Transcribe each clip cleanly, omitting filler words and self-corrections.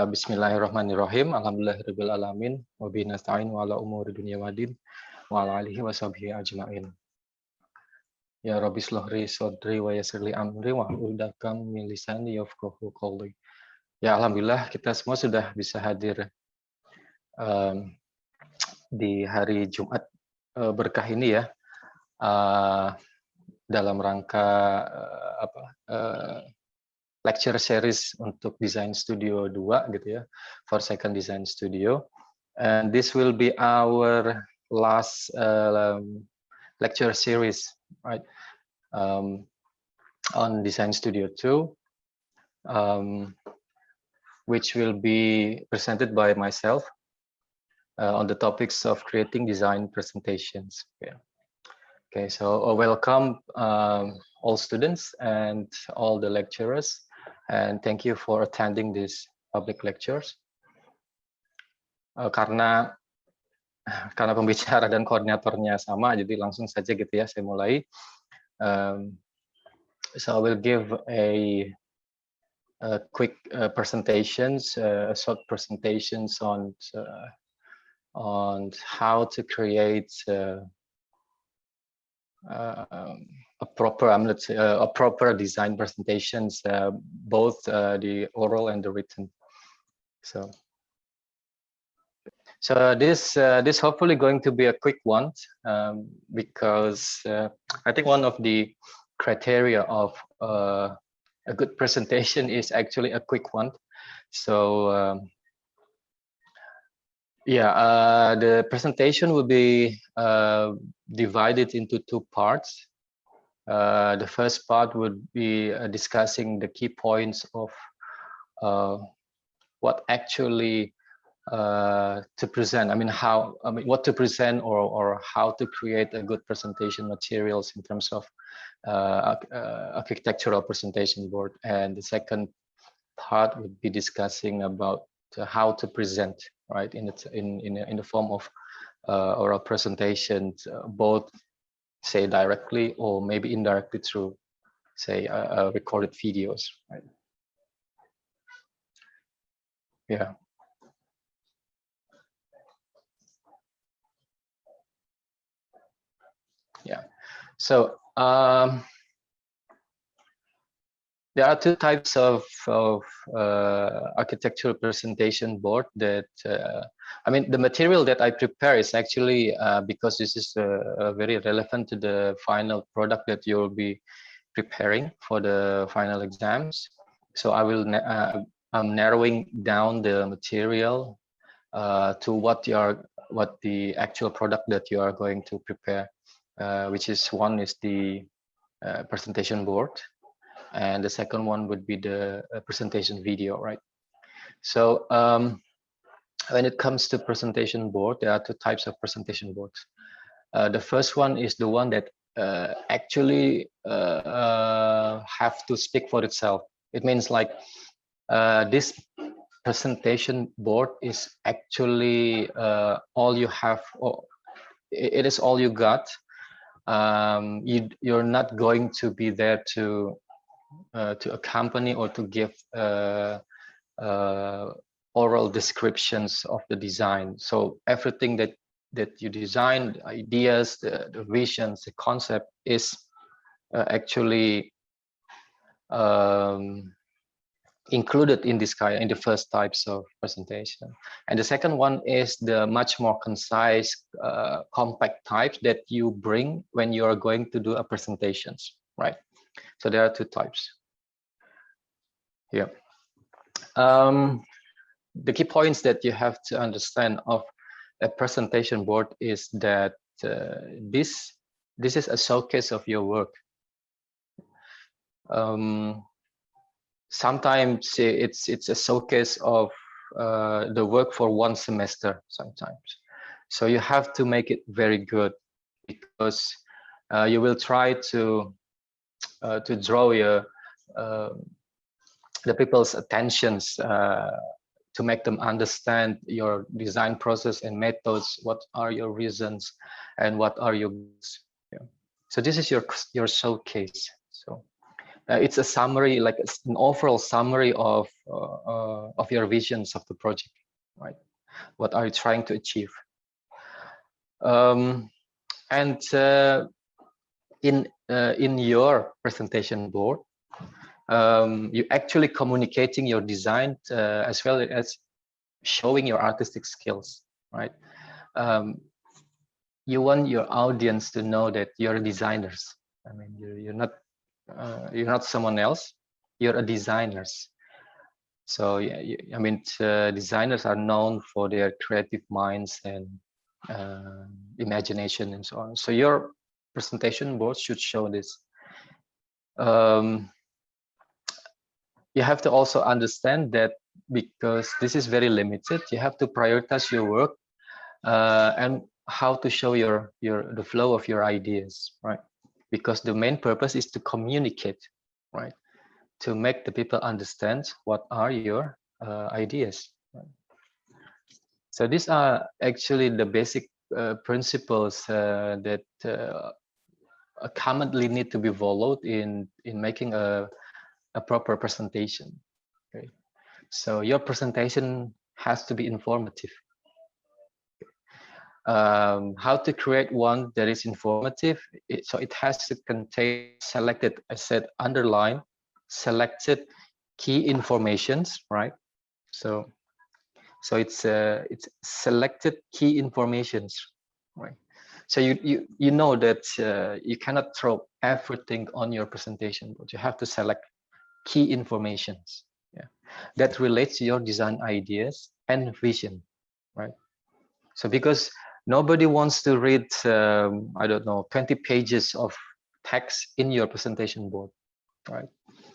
Bismillahirrahmanirrahim. Alhamdulillahirabbil alamin. Wa bihi nasta'in wa ala umuri dunya waddin wa ala alihi wa sahbihi ajmain. Ya Rabbi shlahli sadri wa yassirli amri wa hlul min lisani yafqahu qawli. Ya alhamdulillah kita semua sudah bisa hadir di hari Jumat berkah ini ya. Dalam rangka lecture series untuk Design Studio 2 gitu ya, for second Design Studio. And this will be our last lecture series, right, on Design Studio 2, which will be presented by myself on the topics of creating design presentations. Yeah. Okay, so welcome all students and all the lecturers, and thank you for attending these public lectures. Karena pembicara dan koordinatornya sama, jadi langsung saja gitu ya, saya mulai. So I will give a quick presentations, short presentations on how to create a proper design presentations, both the oral and the written. So this hopefully going to be a quick one, because I think one of the criteria of a good presentation is actually a quick one. So yeah, the presentation will be divided into two parts. The first part would be discussing the key points of what actually to present. I mean, what to present or how to create a good presentation materials in terms of architectural presentation board. And the second part would be discussing about how to present, right, in the form of oral presentations, both say directly or maybe indirectly through, say, recorded videos, right? Yeah. Yeah. So there are two types of architectural presentation board that I mean, the material that I prepare is actually because this is very relevant to the final product that you'll be preparing for the final exams. So I will I'm narrowing down the material to what the actual product that you are going to prepare, which is one is the presentation board, and the second one would be the presentation video, right? So when it comes to presentation board, there are two types of presentation boards. The first one is the one that actually have to speak for itself. It means like this presentation board is actually all you have, or it is all you got. You're not going to be there to accompany or to give oral descriptions of the design. So everything that you design, the ideas, the visions, the concept is actually included in this in the first types of presentation. And the second one is the much more concise, compact types that you bring when you are going to do a presentations, right? So there are two types. Yeah. The key points that you have to understand of a presentation board is that this is a showcase of your work. Sometimes it's a showcase of the work for one semester sometimes. So you have to make it very good, because you will try to draw the people's attentions, to make them understand your design process and methods. What are your reasons and what are your goals? Yeah. So this is your showcase. So it's a summary, like it's an overall summary of your visions of the project, right? What are you trying to achieve? And in your presentation board, you actually communicating your design as well as showing your artistic skills, right? You want your audience to know that you're designers. I mean, you're not someone else. You're a designers. So yeah, I mean, designers are known for their creative minds and imagination and so on. So your presentation board should show this. You have to also understand that because this is very limited, you have to prioritize your work and how to show the flow of your ideas, right? Because the main purpose is to communicate, right? To make the people understand what are your ideas. Right? So these are actually the basic principles that commonly need to be followed in making a proper presentation. Okay, so your presentation has to be informative. How to create one that is informative? So it has to contain selected, I said, underline, selected key informations, right? So it's selected key informations, right? So you know that you cannot throw everything on your presentation, but you have to select key informations, yeah, that relates to your design ideas and vision, right? So because nobody wants to read, I don't know, 20 pages of text in your presentation board, right?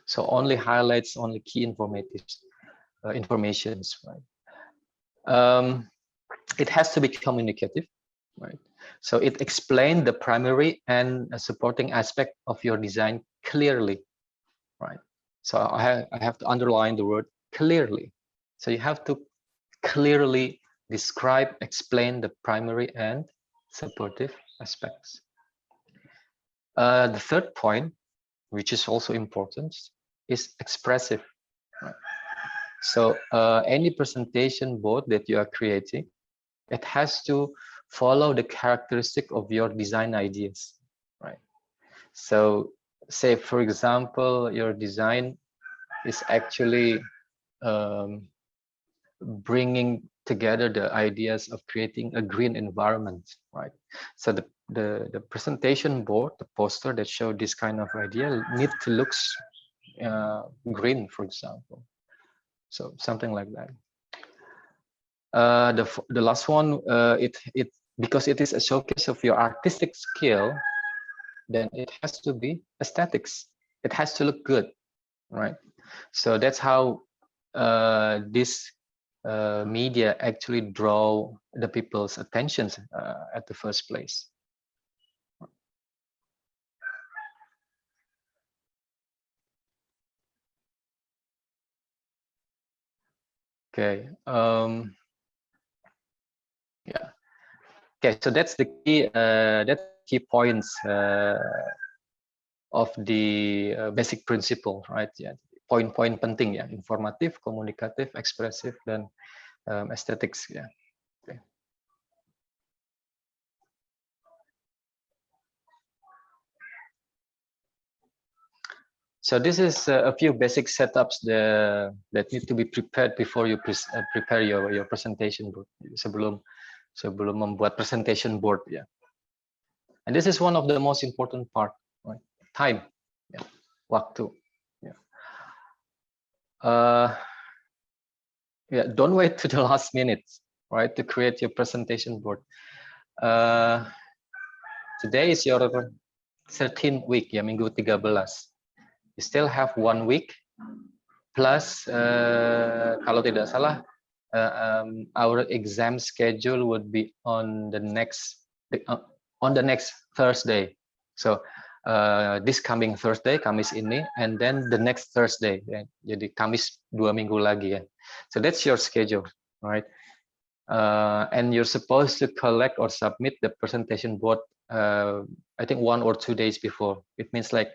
So only highlights, only key informations, right? It has to be communicative, right? So it explains the primary and supporting aspect of your design clearly, right? So I have to underline the word clearly. So you have to clearly describe, explain the primary and supportive aspects. The third point, which is also important, is expressive. Right? So any presentation board that you are creating, it has to follow the characteristic of your design ideas, right? So say, for example, your design is actually bringing together the ideas of creating a green environment, right? So the presentation board, the poster that show this kind of idea need to look green, for example. So something like that. The last one, it because it is a showcase of your artistic skill, then it has to be aesthetics. It has to look good, right? So that's how this media actually draw the people's attentions at the first place. Okay. Yeah. Okay. So that's the key points of the basic principle, right? Yeah. Poin-poin penting ya, informatif, komunikatif, ekspresif, dan aesthetics ya. Okay. So this is a few basic setups that need to be prepared before you prepare your presentation board sebelum membuat presentation board ya. And this is one of the most important part, right? Time, ya. Waktu. Ya. Yeah, don't wait to the last minute, right, to create your presentation board. Today is your 13th week ya, minggu 13. You still have 1 week plus kalau tidak salah our exam schedule would be on the next Thursday. So this coming Thursday, Kamis ini, and then the next Thursday. Ya. Jadi Kamis 2 minggu lagi ya. So that's your schedule, right? And you're supposed to collect or submit the presentation board I think 1 or 2 days before. It means like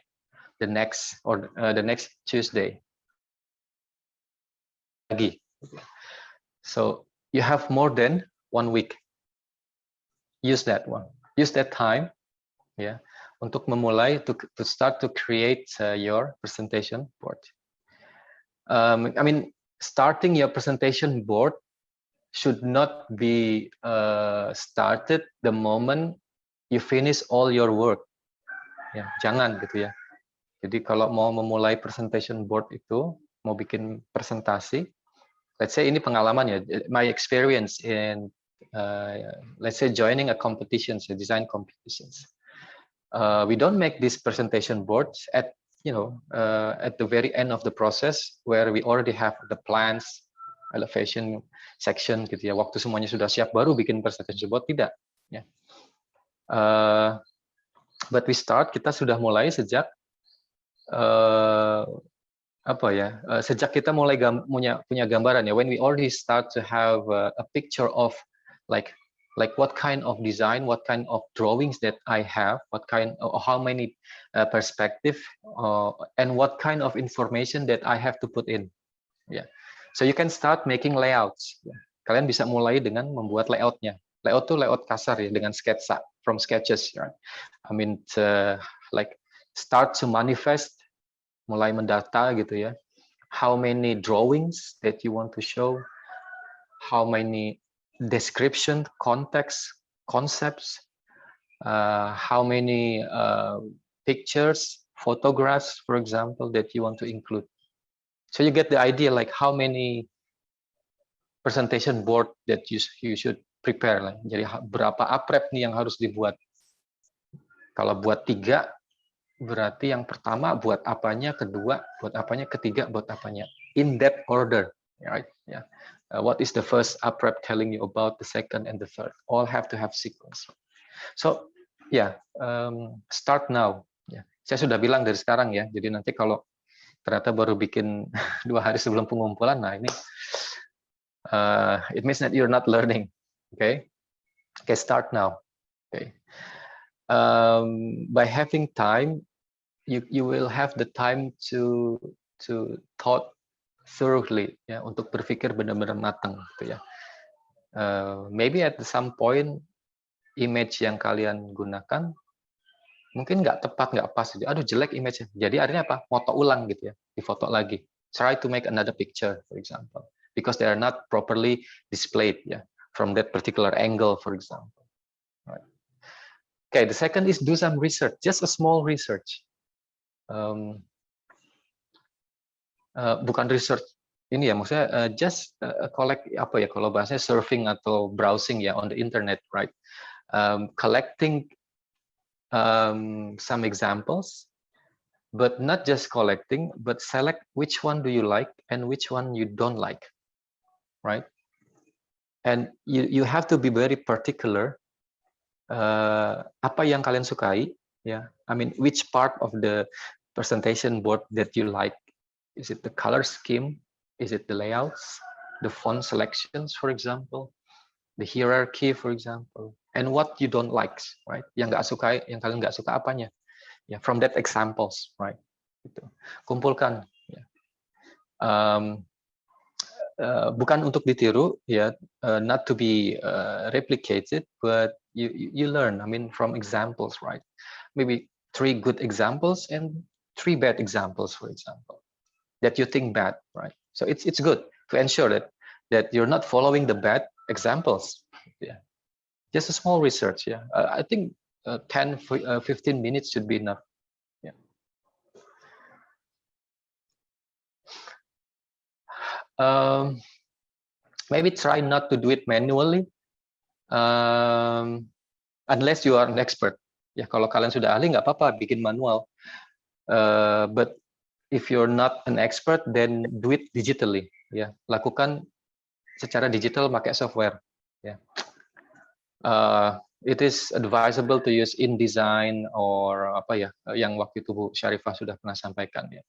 the next Tuesday lagi. So you have more than 1 week. Use that time, ya, untuk memulai to start to create your presentation board. I mean, starting your presentation board should not be started the moment you finish all your work. Ya, jangan gitu ya. Jadi kalau mau memulai presentation board itu, mau bikin presentasi, let's say ini pengalaman ya, my experience in let's say joining a competitions, design competitions. We don't make these presentation boards at at the very end of the process where we already have the plans, elevation section gitu ya. Waktu semuanya sudah siap baru bikin presentation board, tidak. Ya. But we start, kita sudah mulai sejak sejak kita mulai punya gambaran ya, when we already start to have a picture of like what kind of design, what kind of drawings that I have, what kind of how many perspective and what kind of information that I have to put in. Yeah, so you can start making layouts. Kalian bisa mulai dengan membuat layoutnya. Layout tuh layout kasar ya, dengan sketsa, from sketches, right? I mean, like start to manifest, mulai mendata gitu ya. How many drawings that you want to show, how many description, context, concepts, how many pictures, photographs, for example, that you want to include. So you get the idea, like how many presentation board that you should prepare lah. Jadi berapa aprep nih yang harus dibuat? Kalau buat 3, berarti yang pertama buat apanya, kedua buat apanya, ketiga buat apanya. In that order, right? Yeah. What is the first aprep telling you about the second and the third? All have to have sequence. So, yeah, start now. Yeah. Saya sudah bilang dari sekarang ya. Jadi nanti kalau ternyata baru bikin 2 hari sebelum pengumpulan, nah ini it means that you're not learning. Okay, start now. Okay, by having time, you will have the time to thought thoroughly ya, untuk berpikir benar-benar matang gitu ya. Maybe at some point image yang kalian gunakan mungkin nggak tepat, nggak pas, aduh jelek image-nya. Jadi akhirnya apa? Foto ulang gitu ya, difoto lagi. Try to make another picture, for example, because they are not properly displayed ya, from that particular angle, for example. Right. Okay, the second is do some research, just a small research. Bukan research ini ya, maksudnya just collect apa ya, kalau bahasanya surfing atau browsing ya on the internet, right? Collecting some examples, but not just collecting, but select which one do you like and which one you don't like, right? And you have to be very particular. Apa yang kalian sukai, ya? I mean, which part of the presentation board that you like? Is it the color scheme? Is it the layouts, the font selections, for example, the hierarchy, for example, and what you don't like, right? Yang nggak suka, yang kalian nggak suka apanya? Ya, from that examples, right? Gitu. Kumpulkan. Ya. Bukan untuk ditiru, ya, not to be replicated, but you learn. I mean, from examples, right? Maybe 3 good examples and 3 bad examples, for example, that you think bad, right? So it's good to ensure that you're not following the bad examples. Yeah, just a small research. Yeah, I think 10-15 minutes should be enough. Yeah. Maybe try not to do it manually, unless you are an expert. Ya, kalau kalian sudah ahli nggak apa-apa bikin manual. But if you're not an expert, then do it digitally. Ya, lakukan secara digital pakai software. Ya. It is advisable to use InDesign or apa ya, yang waktu itu Bu Syarifah sudah pernah sampaikan ya.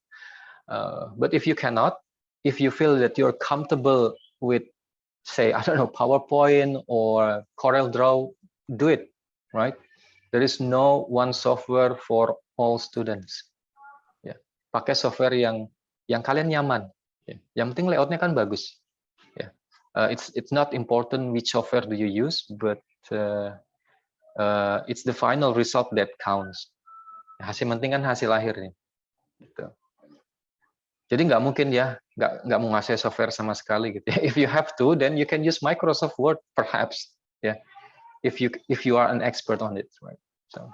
But if you cannot, if you feel that you're comfortable with, say, I don't know, PowerPoint or CorelDRAW, do it, right? There is no one software for all students. pakai software yang kalian nyaman. Yang penting layoutnya kan bagus. It's not important which software do you use, but it's the final result that counts. Hasil penting kan hasil akhirnya. Gitu. Jadi nggak mungkin ya nggak mau ngasih software sama sekali gitu. If you have to, then you can use Microsoft Word perhaps. Yeah. If you are an expert on it, right? So.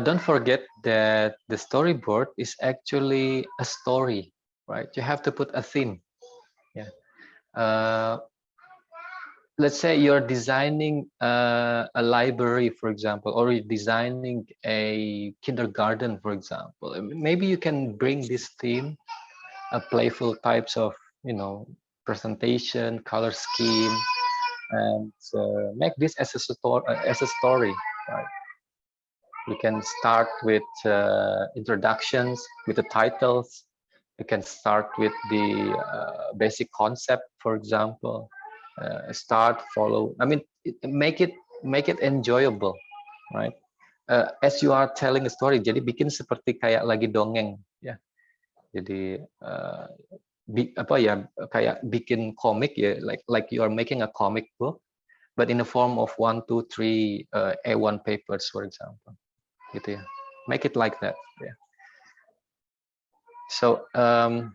Don't forget that the storyboard is actually a story, right? You have to put a theme. Yeah. Let's say you're designing a library, for example, or you're designing a kindergarten, for example. Maybe you can bring this theme, a playful types of, presentation, color scheme, and make this as a story, right? We can start with introductions, with the titles. We can start with the basic concept, for example. Start, follow. I mean, make it enjoyable, right? As you are telling a story, jadi bikin seperti kayak lagi dongeng, ya. Jadi kayak bikin komik ya, like you are making a comic book, but in the form of 1, 2, 3 A1 papers, for example. Gitu ya. Make it like that. Yeah. So a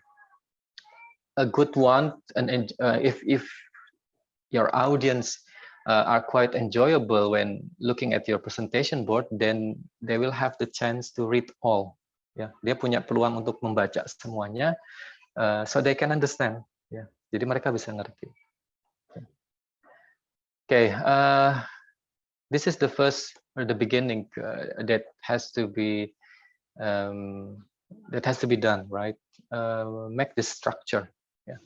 good one, and if your audience are quite enjoyable when looking at your presentation board, then they will have the chance to read all. Ya, dia punya peluang untuk membaca semuanya, so they can understand. Ya, jadi mereka bisa ngerti. Okay, this is the first or the beginning that has to be done, right? Make this structure. Ya.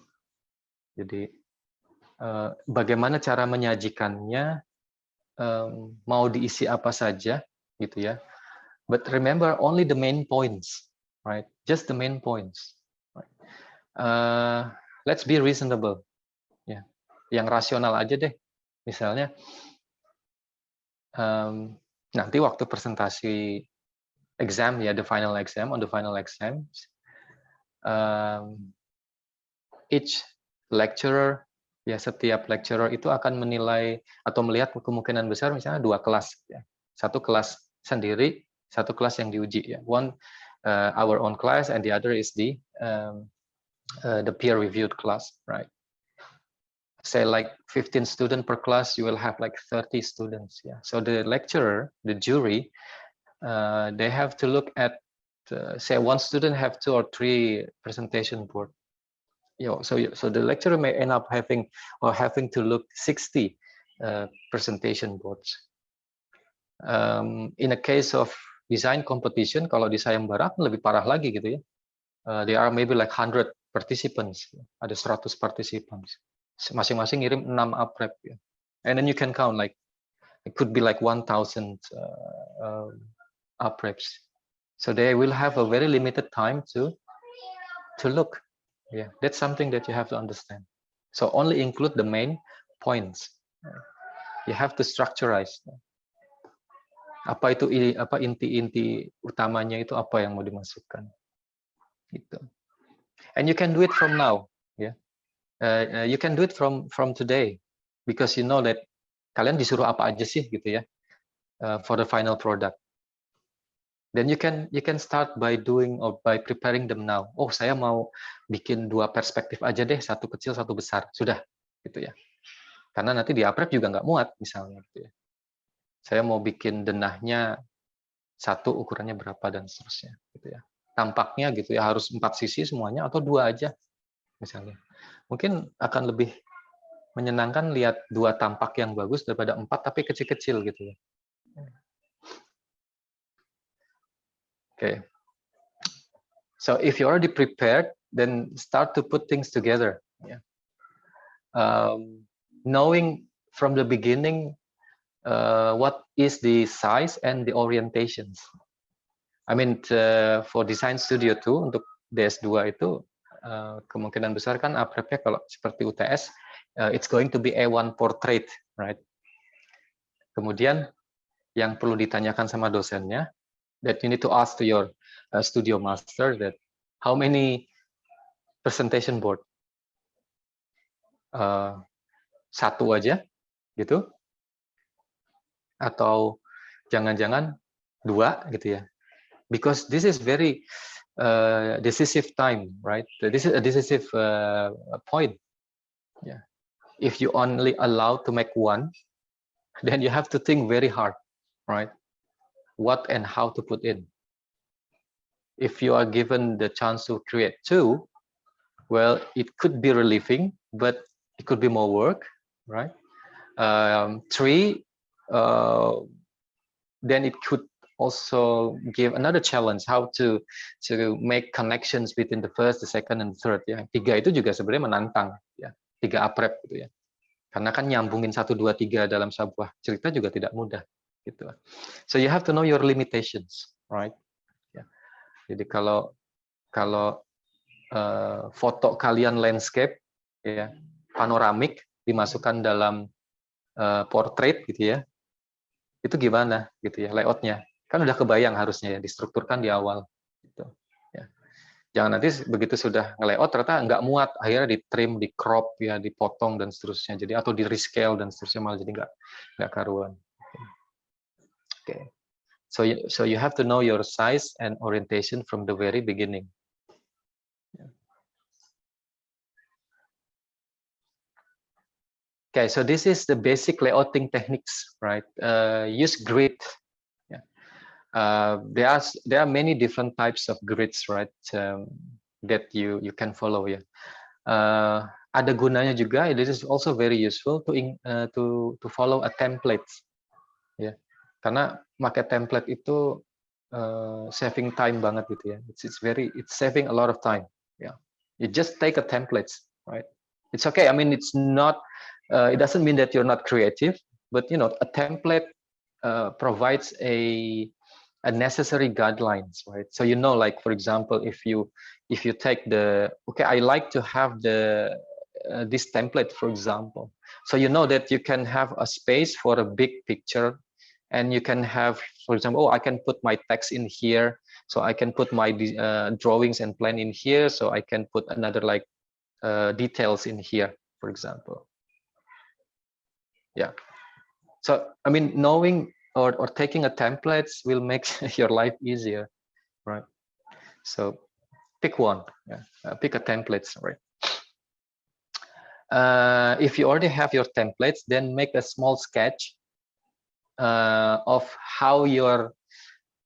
Jadi bagaimana cara menyajikannya, mau diisi apa saja gitu ya, but remember only the main points, right? Just the main points, right? Let's be reasonable, ya, yang rasional aja deh. Misalnya nanti waktu presentasi exam ya, the final exam, each lecturer, ya, setiap lecturer itu akan menilai atau melihat kemungkinan besar misalnya 2 kelas, ya. 1 kelas sendiri, 1 kelas yang diuji, ya. One our own class and the other is the peer reviewed class, right? Say like 15 students per class, you will have like 30 students, yeah. So the lecturer, the jury, they have to look at say one student have 2 or 3 presentation board. So the lecturer may end up having to look 60 presentation boards. In a case of design competition, kalau di sayembara lebih parah lagi gitu ya. There are maybe like 100 participants, ada 100 participants. Masing-masing ngirim 6 aprep ya. And then you can count like it could be like 1,000 apreps. So they will have a very limited time to look. Yeah, that's something that you have to understand. So only include the main points. You have to structurize. Apa itu inti-inti utamanya itu apa yang mau dimasukkan. Gitu. And you can do it from now. Yeah, you can do it from today because you know that kalian disuruh apa aja sih gitu ya for the final product. Then you can start by doing or by preparing them now. Oh, saya mau bikin 2 perspektif aja deh, 1 kecil, 1 besar. Sudah, gitu ya. Karena nanti di aprep juga nggak muat, misalnya. Gitu ya. Saya mau bikin denahnya 1, ukurannya berapa, dan seterusnya. Gitu ya. Tampaknya gitu ya, harus 4 sisi semuanya, atau 2 aja, misalnya. Mungkin akan lebih menyenangkan lihat 2 tampak yang bagus daripada 4 tapi kecil-kecil gitu ya. Okay. So if you already prepared, then start to put things together. Yeah. Knowing from the beginning what is the size and the orientations. I mean, for Design Studio 2 untuk DS2 itu kemungkinan besar kan aprepnya kalau seperti UTS, it's going to be A1 portrait, right? Kemudian yang perlu ditanyakan sama dosennya, that you need to ask to your studio master that how many presentation board, satu aja gitu, atau jangan-jangan 2 gitu ya, because this is very decisive time, right? This is a decisive point. Yeah, if you only allowed to make 1, then you have to think very hard, right? What and how to put in. If you are given the chance to create 2, well, it could be relieving, but it could be more work, right? 3, then it could also give another challenge how to make connections between the first, the second, and the third. Ya, 3 itu juga sebenarnya menantang, ya. 3 aprep gitu ya. Karena kan nyambungin 1, 2, 3 dalam sebuah cerita juga tidak mudah, gitu. So you have to know your limitations, right? Ya. Jadi kalau foto kalian landscape, ya, panoramik dimasukkan dalam portrait gitu ya, itu gimana gitu ya layoutnya? Kan udah kebayang harusnya ya, distrukturkan di awal. Gitu. Ya. Jangan nanti begitu sudah nge-layout ternyata nggak muat, akhirnya di trim, di crop, ya, dipotong dan seterusnya. Jadi atau di rescale dan seterusnya malah jadi nggak karuan. Okay. So you have to know your size and orientation from the very beginning. Okay, so this is the basic layouting techniques, right? Use grid. Yeah. There are many different types of grids, right? That you can follow ya. Ada gunanya juga. It is also very useful to follow a template. Ya, karena pakai template itu saving time banget gitu ya. It's saving a lot of time. Yeah, you just take a template, right? It's okay. I mean, it's not. It doesn't mean that you're not creative, but you know, a template provides a necessary guidelines, right? So you know, like for example, if you take I like to have this template, for example. So you know that you can have a space for a big picture, and you can have, for example, I can put my text in here, so I can put my drawings and plan in here, so I can put another like details in here, for example. Yeah. So I mean, knowing or taking a templates will make your life easier, right? So pick one. Yeah. Pick a templates, right? If you already have your templates, then make a small sketch of how your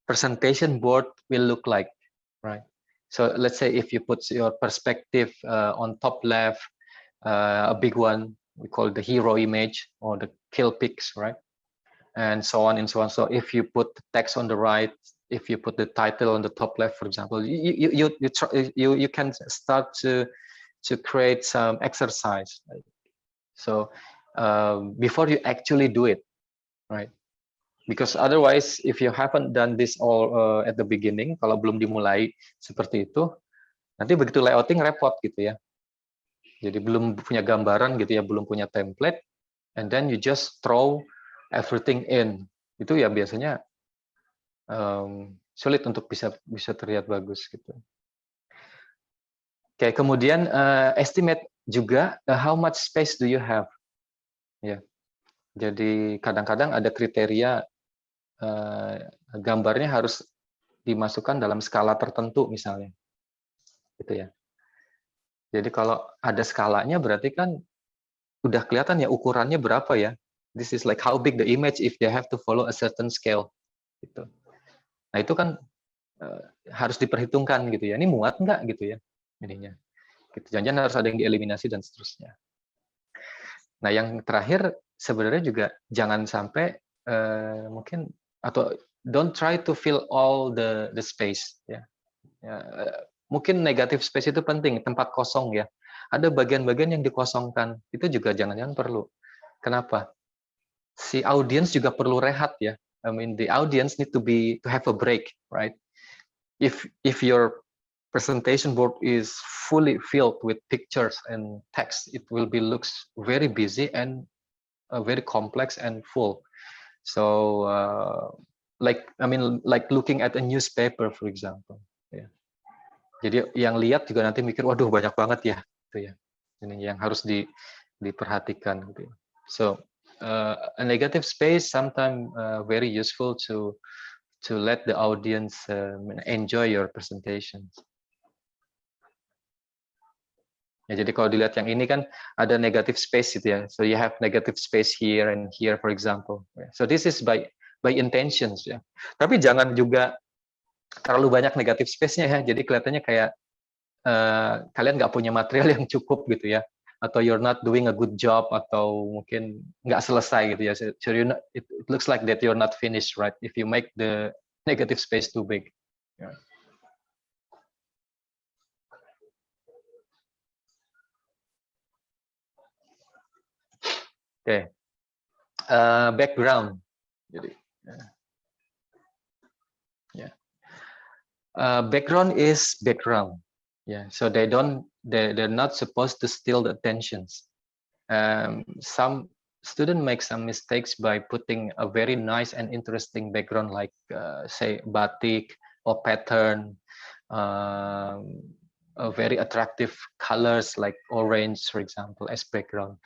presentation board will look like, right? So let's say if you put your perspective on top left, a big one, we call it the hero image or the kill pics, right? And so on and so on. So if you put the text on the right, if you put the title on the top left, for example, you can start to create some exercise. Right? So before you actually do it, right? Because otherwise, if you haven't done this all at the beginning, kalau belum dimulai seperti itu, nanti begitu layouting repot gitu ya. Jadi belum punya gambaran gitu ya, belum punya template, and then you just throw everything in. Itu ya biasanya sulit untuk bisa terlihat bagus gitu. Oke, kemudian estimate juga how much space do you have. Ya. Jadi kadang-kadang ada kriteria gambarnya harus dimasukkan dalam skala tertentu misalnya. Gitu ya. Jadi kalau ada skalanya berarti kan udah kelihatan ya ukurannya berapa ya. This is like how big the image if they have to follow a certain scale. Gitu. Nah itu kan harus diperhitungkan gitu ya. Ini muat nggak gitu ya ininya. Gitu. Jangan-jangan harus ada yang dieliminasi dan seterusnya. Nah yang terakhir sebenarnya juga jangan sampai mungkin atau don't try to fill all the space ya. Mungkin negatif space itu penting, tempat kosong ya. Ada bagian-bagian yang dikosongkan, itu juga jangan-jangan perlu. Kenapa? Si audiens juga perlu rehat ya. I mean, the audience need to have a break, right? If your presentation board is fully filled with pictures and text, it will looks very busy and very complex and full. So like looking at a newspaper, for example. Ya. Jadi yang lihat juga nanti mikir, waduh banyak banget ya, gitu ya. Ini yang harus diperhatikan. Gitu. So a negative space sometimes very useful to let the audience enjoy your presentation. Ya, jadi kalau dilihat yang ini kan ada negative space gitu ya. So you have negative space here and here, for example. So this is by intentions ya. Tapi jangan juga terlalu banyak negative space-nya ya. Jadi kelihatannya kayak kalian nggak punya material yang cukup gitu ya. Atau you're not doing a good job, atau mungkin nggak selesai gitu ya. So it looks like that you're not finished, right? If you make the negative space too big. Yeah. Okay. Background. Jadi, yeah. Background is background. Yeah. So they're not supposed to steal the attentions. Some students make some mistakes by putting a very nice and interesting background, like say batik or pattern, a very attractive colors like orange, for example, as background.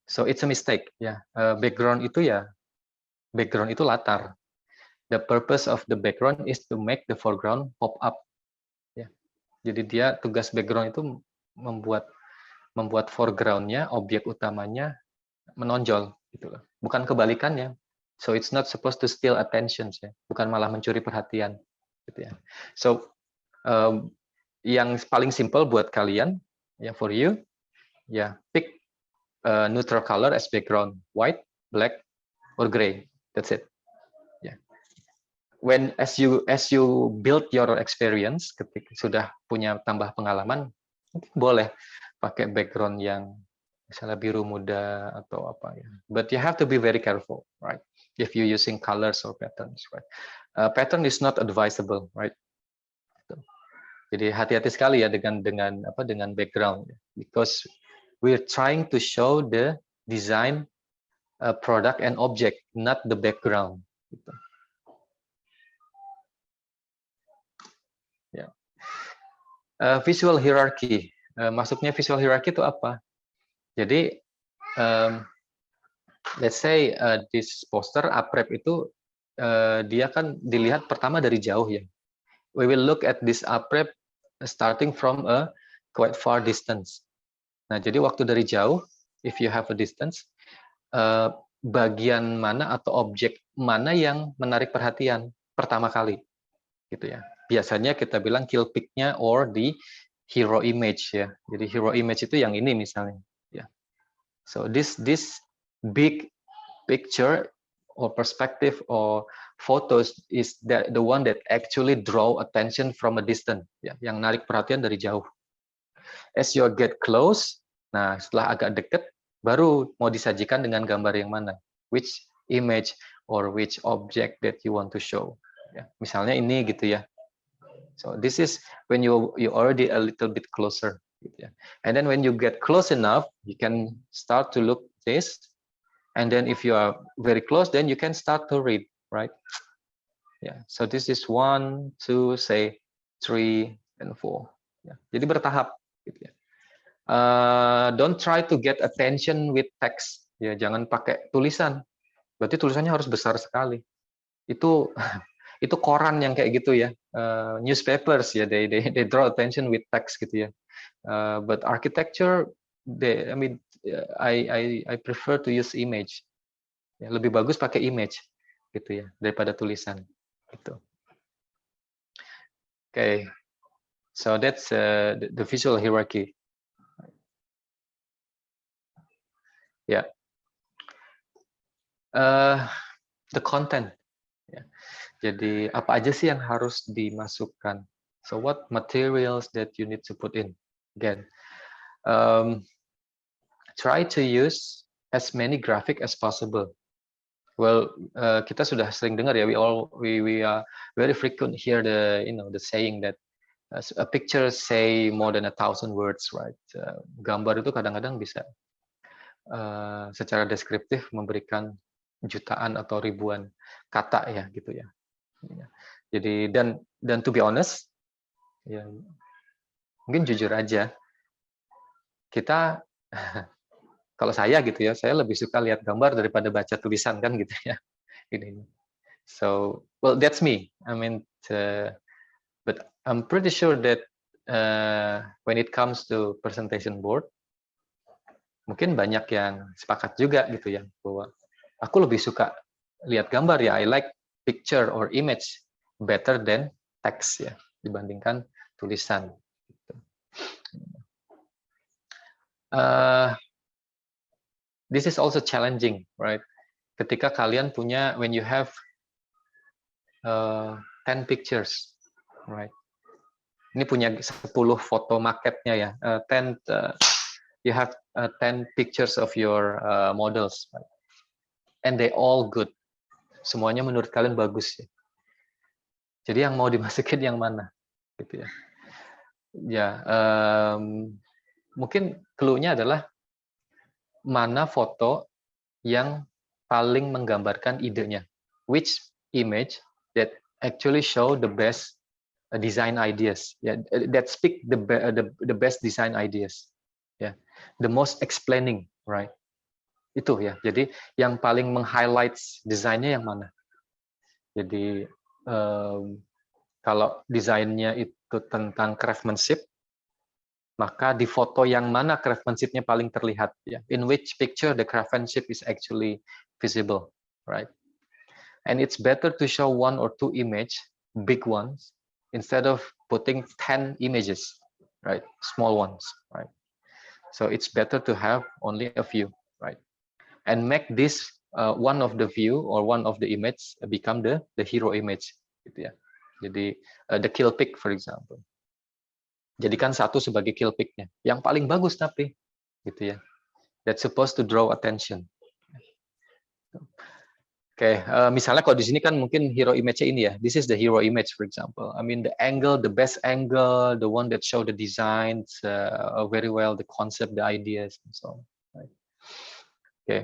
So it's a mistake, ya. Background itu latar. The purpose of the background is to make the foreground pop up. Ya. Jadi dia tugas background itu membuat foregroundnya, objek utamanya menonjol, gitu loh. Bukan kebalikannya. So it's not supposed to steal attention, ya. Bukan malah mencuri perhatian, gitu ya. So yang paling simple buat kalian, ya, for you, ya, pick neutral color as background, white, black, or gray. That's it. Yeah. As you build your experience, ketika sudah punya tambah pengalaman, boleh pakai background yang misalnya biru muda atau apa ya. But you have to be very careful, right? If you using colors or patterns, right? Pattern is not advisable, right? Jadi hati-hati sekali ya dengan background, because we're trying to show the design product and object, not the background. Gitu. Ya. Visual hierarchy. Masuknya visual hierarchy itu apa? Jadi, let's say this poster aprep itu dia kan dilihat pertama dari jauh ya. We will look at this aprep starting from a quite far distance. Nah, jadi waktu dari jauh, if you have a distance, bagian mana atau objek mana yang menarik perhatian pertama kali, gitu ya. Biasanya kita bilang kill pick-nya or the hero image ya. Jadi hero image itu yang ini misalnya, ya. So this big picture or perspective or photos is the one that actually draw attention from a distance, ya, yang narik perhatian dari jauh. As you get close, nah setelah agak deket, baru mau disajikan dengan gambar yang mana, which image or which object that you want to show. Ya, misalnya ini gitu ya. So this is when you already a little bit closer. Gitu ya. And then when you get close enough, you can start to look this. And then if you are very close, then you can start to read, right? Yeah. So this is 1, 2, say 3, and 4. Ya. Jadi bertahap. Gitu ya. Don't try to get attention with text. Ya, jangan pakai tulisan. Berarti tulisannya harus besar sekali. Itu koran yang kayak gitu ya. Newspapers ya, they draw attention with text gitu ya. But architecture, I prefer to use image. Ya, lebih bagus pakai image gitu ya daripada tulisan. Gitu. Okay, so that's the visual hierarchy. Ya, the content. Ya. Jadi apa aja sih yang harus dimasukkan? So what materials that you need to put in? Again, try to use as many graphic as possible. Well, kita sudah sering dengar ya, we are very frequent hear the saying that a picture say more than 1,000 words, right? Gambar itu kadang-kadang bisa secara deskriptif memberikan jutaan atau ribuan kata ya gitu ya. Jadi dan to be honest, ya mungkin jujur aja kita kalau saya gitu ya, saya lebih suka lihat gambar daripada baca tulisan kan gitu ya. Ini. So, well that's me. I mean, but I'm pretty sure that when it comes to presentation board, mungkin banyak yang sepakat juga gitu ya bahwa aku lebih suka lihat gambar ya. I like picture or image better than text ya dibandingkan tulisan. This is also challenging, right? Ketika kalian punya, when you have 10 pictures, right? Ini punya 10 foto marketnya ya. You have 10 pictures of your models, right? And they all good. Semuanya menurut kalian bagus ya. Jadi yang mau dimasukin yang mana, gitu ya? Ya, mungkin clue-nya adalah mana foto yang paling menggambarkan idenya. Which image that actually show the best design ideas, that speak the best design ideas, the most explaining, right? Itu ya. Jadi yang paling meng-highlight desainnya yang mana? Jadi kalau desainnya itu tentang craftsmanship, maka di foto yang mana craftsmanship-nya paling terlihat, ya? In which picture the craftsmanship is actually visible, right? And it's better to show one or two image, big ones, instead of putting 10 images, right? Small ones, right? So it's better to have only a few, right? And make this one of the view or one of the image become the hero image, gitu ya. Jadi the kill pick, for example. Jadikan satu sebagai kill pick-nya, yang paling bagus tapi, gitu ya. That's supposed to draw attention. Oke, misalnya kalau di sini kan mungkin hero image-nya ini ya. This is the hero image, for example. I mean the angle, the best angle, the one that show the designs very well, the concept, the ideas, and so on. Right. Okay.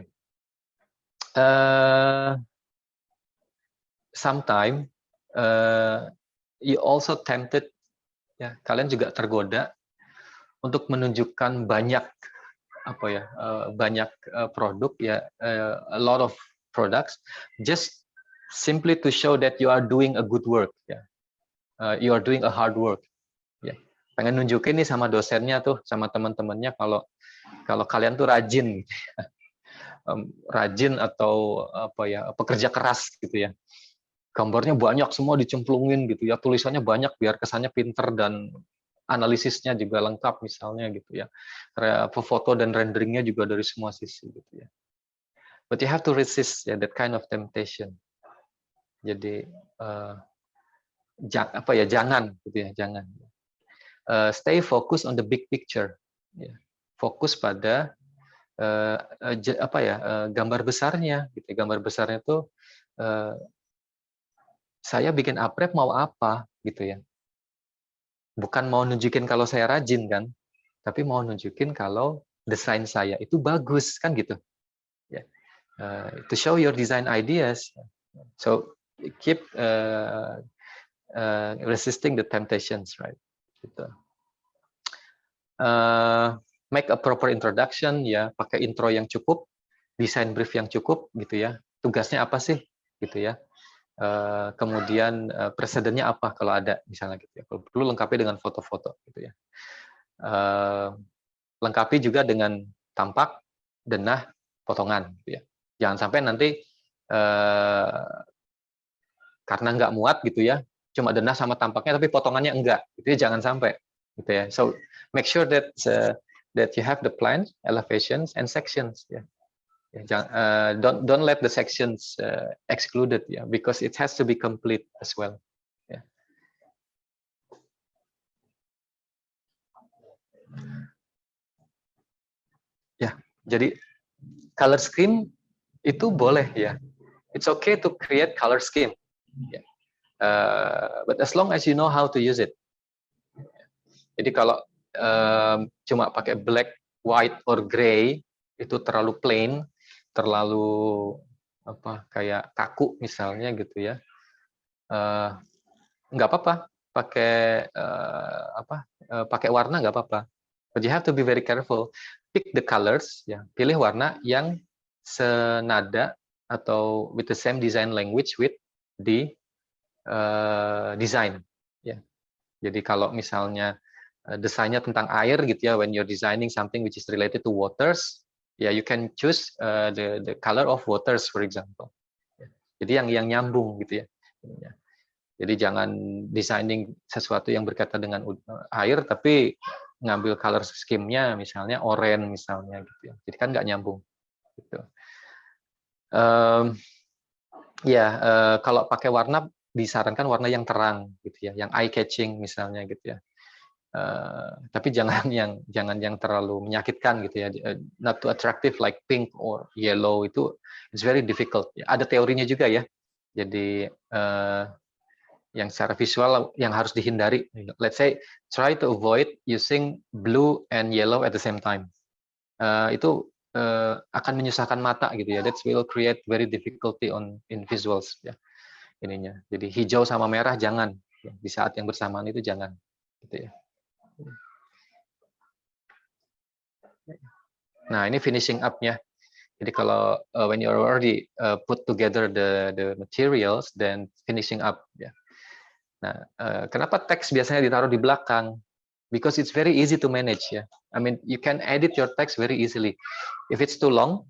Sometimes you also tempted, ya, kalian juga tergoda untuk menunjukkan banyak apa ya, banyak produk ya, a lot of products, just simply to show that you are doing a good work, ya, you are doing a hard work, ya. Pengen nunjukin nih sama dosennya tuh, sama teman-temannya kalau kalian tuh rajin, rajin atau apa ya, pekerja keras gitu ya. Gambarnya banyak semua dicemplungin gitu ya, tulisannya banyak biar kesannya pinter dan analisisnya juga lengkap misalnya gitu ya. Foto dan renderingnya juga dari semua sisi gitu ya. But you have to resist ya that kind of temptation. Jadi jangan gitu ya, jangan. Stay focus on the big picture. Ya. Fokus pada gambar besarnya gitu. Gambar besarnya tuh saya bikin aprep mau apa gitu ya. Bukan mau nunjukin kalau saya rajin kan, tapi mau nunjukin kalau desain saya itu bagus kan gitu. Ya. To show your design ideas. So keep resisting the temptations, right? Gitu. Make a proper introduction, ya, pakai intro yang cukup, design brief yang cukup gitu ya. Tugasnya apa sih gitu ya. Kemudian presidennya apa kalau ada misalnya gitu ya. Kalau perlu lengkapi dengan foto-foto gitu ya. Lengkapi juga dengan tampak, denah, potongan gitu ya. Jangan sampai nanti karena nggak muat gitu ya, cuma denah sama tampaknya tapi potongannya enggak. Itu ya, jangan sampai gitu ya. So make sure that you have the plan, elevations and sections ya. Don't let the sections excluded ya, because it has to be complete as well. Ya. Ya, jadi color scheme itu boleh ya. It's okay to create color scheme. Ya. But as long as you know how to use it. Jadi kalau cuma pakai black, white, or gray itu terlalu plain, terlalu kayak kaku misalnya gitu ya, nggak apa-apa pakai pakai warna nggak apa-apa. But you have to be very careful. Pick the colors, ya. Pilih warna yang senada atau with the same design language with the design. Ya. Jadi kalau misalnya desainnya tentang air gitu ya, when you're designing something which is related to waters, ya you can choose the color of waters, for example. Jadi yang nyambung gitu ya. Jadi jangan designing sesuatu yang berkaitan dengan air, tapi ngambil color scheme-nya misalnya oranye misalnya gitu ya. Jadi kan nggak nyambung. Gitu. Kalau pakai warna disarankan warna yang terang gitu ya, yang eye catching misalnya gitu ya. Tapi jangan yang terlalu menyakitkan gitu ya. Not too attractive like pink or yellow, itu it's very difficult. Ada teorinya juga ya. Jadi yang secara visual yang harus dihindari. Let's say try to avoid using blue and yellow at the same time. Itu akan menyusahkan mata gitu ya. That will create very difficulty in visuals ya. Ininya. Jadi hijau sama merah jangan ya. Di saat yang bersamaan itu jangan gitu ya. Nah, ini finishing up-nya. Jadi kalau when you already put together the materials, then finishing up ya. Nah, kenapa teks biasanya ditaruh di belakang? Because it's very easy to manage ya. I mean, you can edit your text very easily. If it's too long,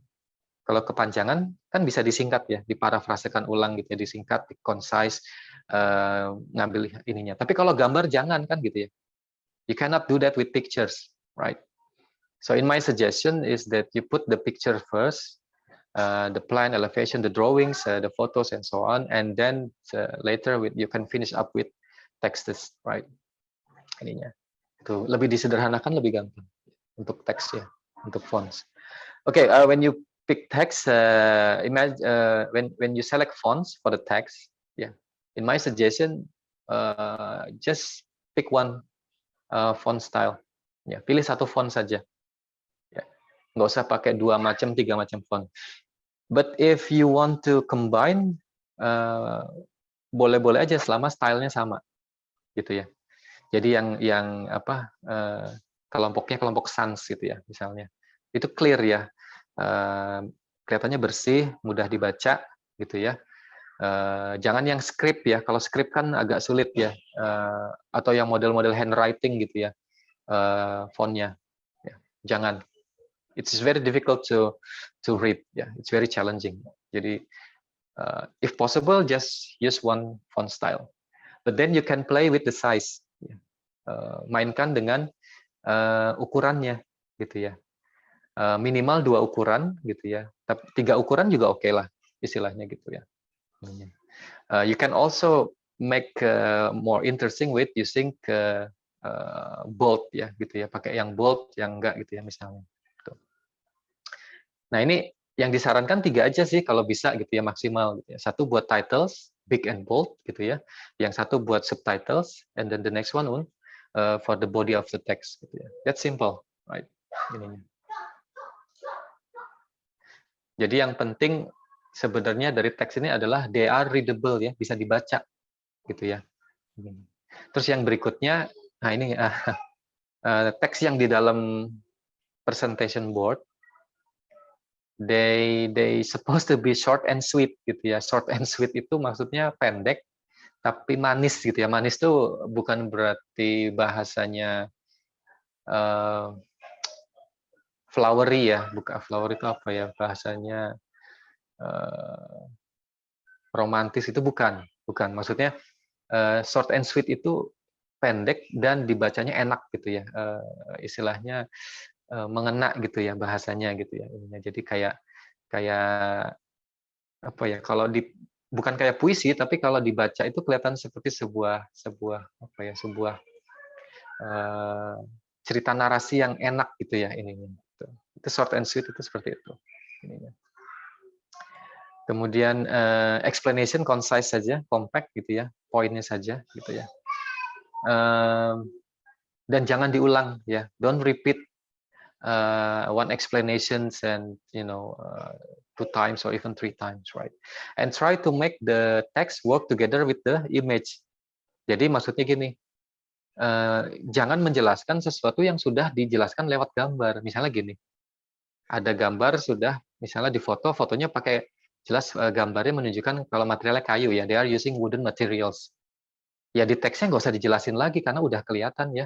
kalau kepanjangan kan bisa disingkat ya, diparafrasekan ulang gitu ya, disingkat, concise, ngambil ininya. Tapi kalau gambar jangan kan gitu ya. You cannot do that with pictures, right? So in my suggestion is that you put the picture first, the plan, elevation, the drawings, the photos, and so on, and then later you can finish up with texts, right? Ininya itu lebih disederhanakan, lebih gampang untuk teks ya, untuk fonts. Okay, when you pick text, imagine when you select fonts for the text, yeah. In my suggestion, just pick one font style. Ya, pilih satu font saja. Ya, nggak usah pakai 2 macam, 3 macam font. But if you want to combine, boleh-boleh aja selama stylenya sama, gitu ya. Jadi yang kelompoknya kelompok sans gitu ya, misalnya. Itu clear ya, kelihatannya bersih, mudah dibaca gitu ya. Jangan yang script ya, kalau script kan agak sulit ya, atau yang model-model handwriting gitu ya, fontnya. Ya, jangan. It's very difficult to read ya, it's very challenging. Jadi if possible just use one font style, but then you can play with the size. Mainkan dengan ukurannya gitu ya. Minimal 2 ukuran gitu ya. Tapi 3 ukuran juga oke lah istilahnya gitu ya. You can also make more interesting with using bold ya gitu ya. Pakai yang bold, yang enggak gitu ya misalnya. Nah, ini yang disarankan 3 aja sih kalau bisa gitu ya, maksimal gitu ya. 1 buat titles big and bold gitu ya. Yang 1 buat subtitles, and then the next one for the body of the text gitu ya. That's simple, right? Ininya. Jadi yang penting sebenarnya dari teks ini adalah they are readable ya, bisa dibaca gitu ya. Terus yang berikutnya, nah ini teks yang di dalam presentation board, they supposed to be short and sweet gitu ya. Short and sweet itu maksudnya pendek tapi manis gitu ya. Manis itu bukan berarti bahasanya flowery ya, bukan flowery itu apa ya bahasanya, romantis itu bukan. Maksudnya short and sweet itu pendek dan dibacanya enak gitu ya. Istilahnya mengena gitu ya bahasanya gitu ya. Jadi kayak apa ya, kalau bukan kayak puisi, tapi kalau dibaca itu kelihatan seperti sebuah apa ya, sebuah cerita narasi yang enak gitu ya ininya. Itu short and sweet itu seperti itu. Ininya. Kemudian explanation concise saja, compact gitu ya, poinnya saja gitu ya. Dan jangan diulang ya, don't repeat one explanations and 2 times or even 3 times, right? And try to make the text work together with the image. Jadi maksudnya gini, jangan menjelaskan sesuatu yang sudah dijelaskan lewat gambar. Misalnya gini, ada gambar sudah, misalnya di fotonya pakai jelas, gambarnya menunjukkan kalau materialnya kayu ya, they are using wooden materials. Ya di teksnya nggak usah dijelasin lagi karena udah kelihatan ya.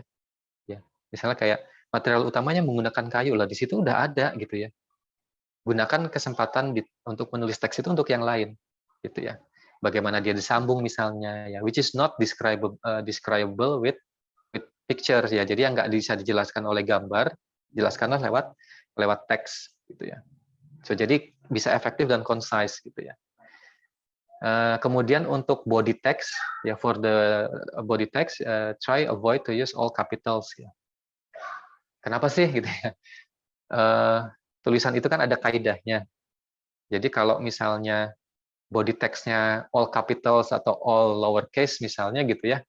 Ya, misalnya kayak material utamanya menggunakan kayu lah, di situ udah ada gitu ya. Gunakan kesempatan untuk menulis teks itu untuk yang lain, gitu ya. Bagaimana dia disambung misalnya ya, which is not describable with picture ya. Jadi yang nggak bisa dijelaskan oleh gambar, jelaskanlah lewat teks gitu ya. So jadi bisa efektif dan concise gitu ya. Kemudian untuk body text ya, for the body text, try avoid to use all capitals ya. Kenapa sih gitu ya? Tulisan itu kan ada kaidahnya. Jadi kalau misalnya body text-nya all capitals atau all lowercase misalnya gitu ya,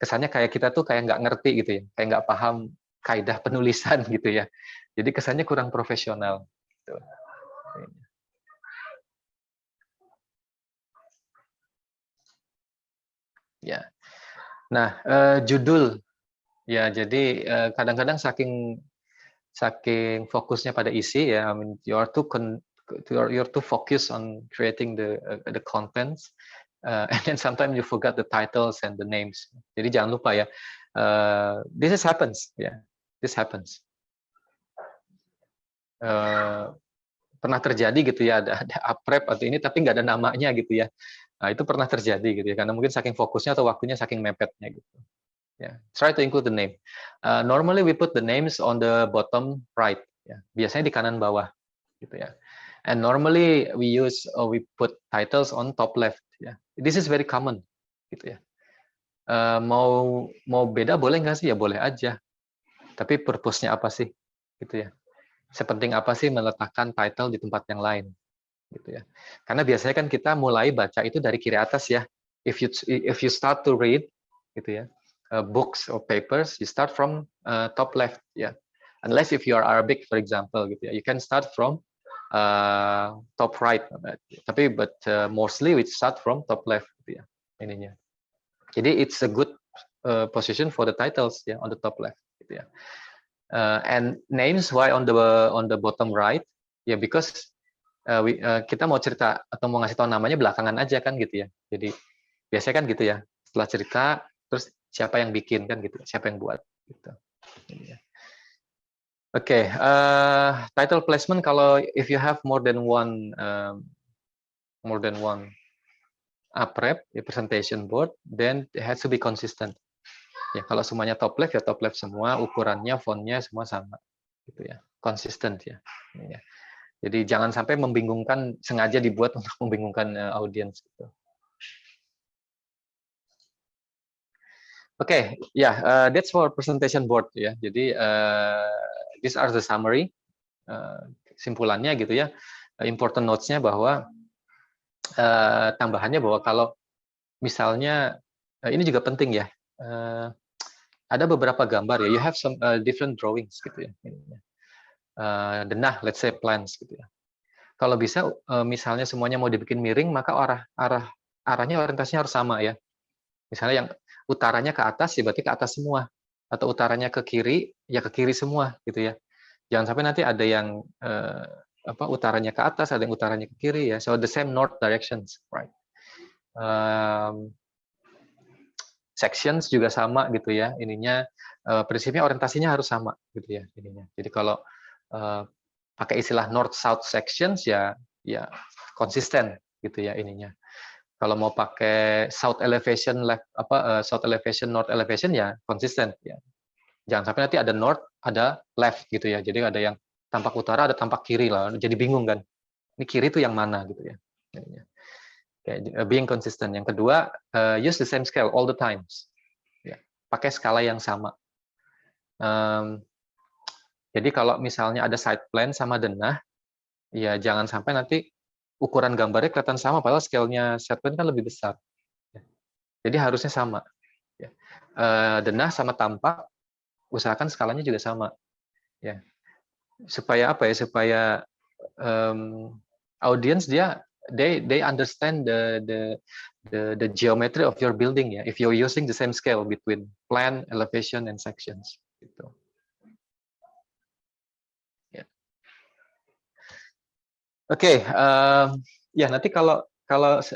kesannya kayak kita tuh kayak nggak ngerti gitu ya, kayak nggak paham kaidah penulisan gitu ya. Jadi kesannya kurang profesional. Gitu. Ya. Nah, judul ya, jadi kadang-kadang saking fokusnya pada isi ya, I mean you're too focused on creating the contents, and then sometimes you forgot the titles and the names. Jadi jangan lupa ya, this happens ya, yeah. This happens. Pernah terjadi gitu ya, ada aprep atau ini tapi nggak ada namanya gitu ya. Nah, itu pernah terjadi gitu ya, karena mungkin saking fokusnya atau waktunya saking mepetnya gitu. Yeah. Try to include the name. Normally we put the names on the bottom right. Ya. Biasanya di kanan bawah, gitu ya. And normally we put titles on top left. Ya. This is very common, gitu ya. Mau beda boleh nggak sih? Ya boleh aja. Tapi purpose-nya apa sih, gitu ya. Sepenting apa sih meletakkan title di tempat yang lain, gitu ya. Karena biasanya kan kita mulai baca itu dari kiri atas ya. If you start to read, gitu ya, books or papers, you start from top left ya. Unless if you are Arabic, for example, gitu ya, you can start from top right. Tapi mostly we start from top left, gitu ya, ininya. Jadi it's a good position for the titles ya, on the top left, gitu ya. And names why on the bottom right? Ya because kita mau cerita atau mau ngasih tahu namanya belakangan aja kan gitu ya. Jadi biasanya kan gitu ya. Setelah cerita terus siapa yang bikin kan gitu, siapa yang buat gitu. Oke, title placement kalau if you have more than one aprep, presentation board, then it has to be consistent. Ya, kalau semuanya top left ya top left semua, ukurannya, fontnya semua sama, gitu ya, konsisten ya. Ya. Jadi jangan sampai membingungkan, sengaja dibuat untuk membingungkan audiens. Gitu. Oke, ya, that's for presentation board ya. Jadi these are the summary, simpulannya gitu ya. Important notes-nya bahwa tambahannya bahwa kalau misalnya ini juga penting ya. Ada beberapa gambar ya, you have some different drawings gitu ya. Denah, let's say plants gitu ya. Kalau bisa misalnya semuanya mau dibikin miring, maka arahnya orientasinya harus sama ya. Misalnya yang utaranya ke atas ya berarti ke atas semua, atau utaranya ke kiri ya ke kiri semua gitu ya. Jangan sampai nanti ada yang utaranya ke atas, ada yang utaranya ke kiri ya. So the same north directions, right? Sections juga sama gitu ya, ininya prinsipnya orientasinya harus sama gitu ya ininya. Jadi kalau pakai istilah north south sections ya konsisten gitu ya ininya. Kalau mau pakai south elevation south elevation north elevation ya konsisten ya. Jangan sampai nanti ada north ada left gitu ya. Jadi ada yang tampak utara ada tampak kiri lah. Jadi bingung kan. Ini kiri itu yang mana gitu ya. Ininya. Being consistent. Yang kedua, use the same scale all the times. Ya, pakai skala yang sama. Jadi kalau misalnya ada side plan sama denah, ya jangan sampai nanti ukuran gambarnya kelihatan sama, padahal scale-nya side plan kan lebih besar. Jadi harusnya sama. Denah sama tampak, usahakan skalanya juga sama. Ya. supaya apa ya, supaya audience they understand the geometry of your building ya, if you're using the same scale between plan, elevation, and sections gitu. Ya. Oke, ya nanti kalau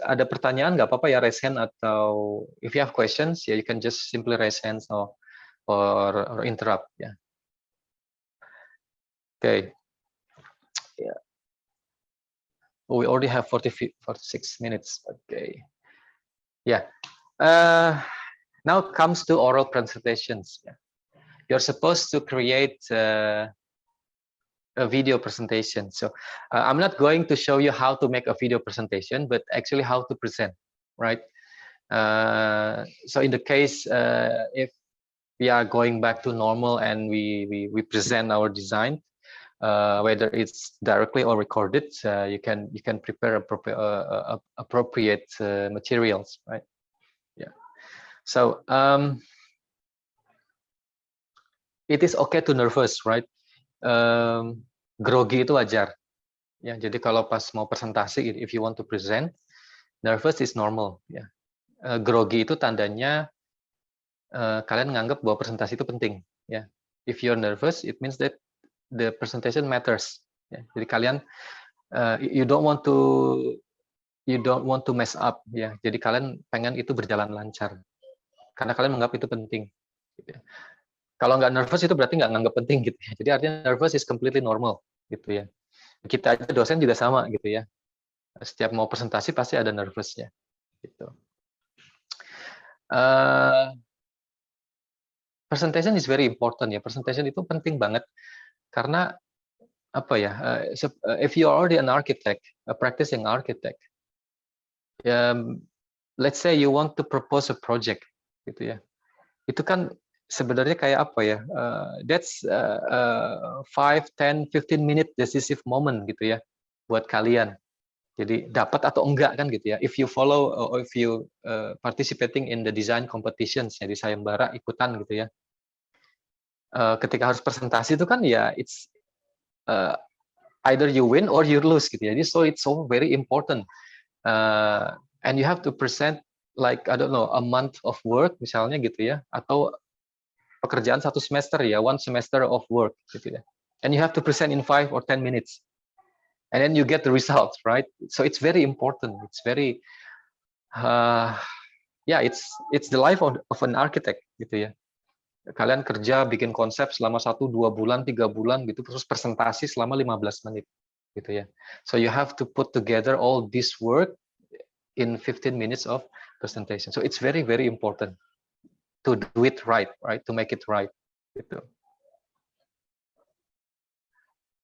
ada pertanyaan nggak apa-apa ya, raise hand, atau if you have questions ya, you can just simply raise hands or interrupt ya. Okay. Yeah. We already have 46 minutes. Okay. Yeah. Now comes to oral presentations. You're supposed to create a video presentation. So I'm not going to show you how to make a video presentation, but actually how to present, right? So in the case if we are going back to normal and we present our design, whether it's directly or recorded, you can prepare appropriate materials, right? Yeah. So it is okay to nervous, right? Grogi itu wajar. Ya, jadi kalau pas mau presentasi, if you want to present, nervous is normal. Ya. Grogi itu tandanya kalian nganggap bahwa presentasi itu penting. Ya. If you're nervous, it means that the presentation matters. Ya. Jadi kalian you don't want to mess up. Ya. Jadi kalian pengen itu berjalan lancar, karena kalian menganggap itu penting. Gitu ya. Kalau nggak nervous itu berarti nggak nganggap penting gitu ya. Jadi artinya nervous is completely normal gitu ya. Kita aja dosen juga sama gitu ya. Setiap mau presentasi pasti ada nervousnya gitu. Presentation is very important ya. Presentation itu penting banget karena apa ya? If you are already an architect, a practicing architect, let's say you want to propose a project gitu ya. Itu kan sebenarnya kayak apa ya? That's 5, 10, 15 minute decisive moment gitu ya buat kalian. Jadi dapat atau enggak kan gitu ya. If you follow or if you participating in the design competitions, jadi sayembara ikutan gitu ya. Ketika harus presentasi itu kan ya it's either you win or you lose gitu ya. Jadi so it's so very important. And you have to present like I don't know a month of work misalnya gitu ya, atau pekerjaan 1 semester ya, 1 semester of work gitu ya. And you have to present in 5 or 10 minutes. And then you get the results, right? So it's very important. It's very it's the life of an architect gitu ya. Kalian kerja bikin konsep selama 1, 2 bulan, 3 bulan gitu, terus presentasi selama 15 menit gitu ya. So you have to put together all this work in 15 minutes of presentation. So it's very very important to do it right, to make it right gitu.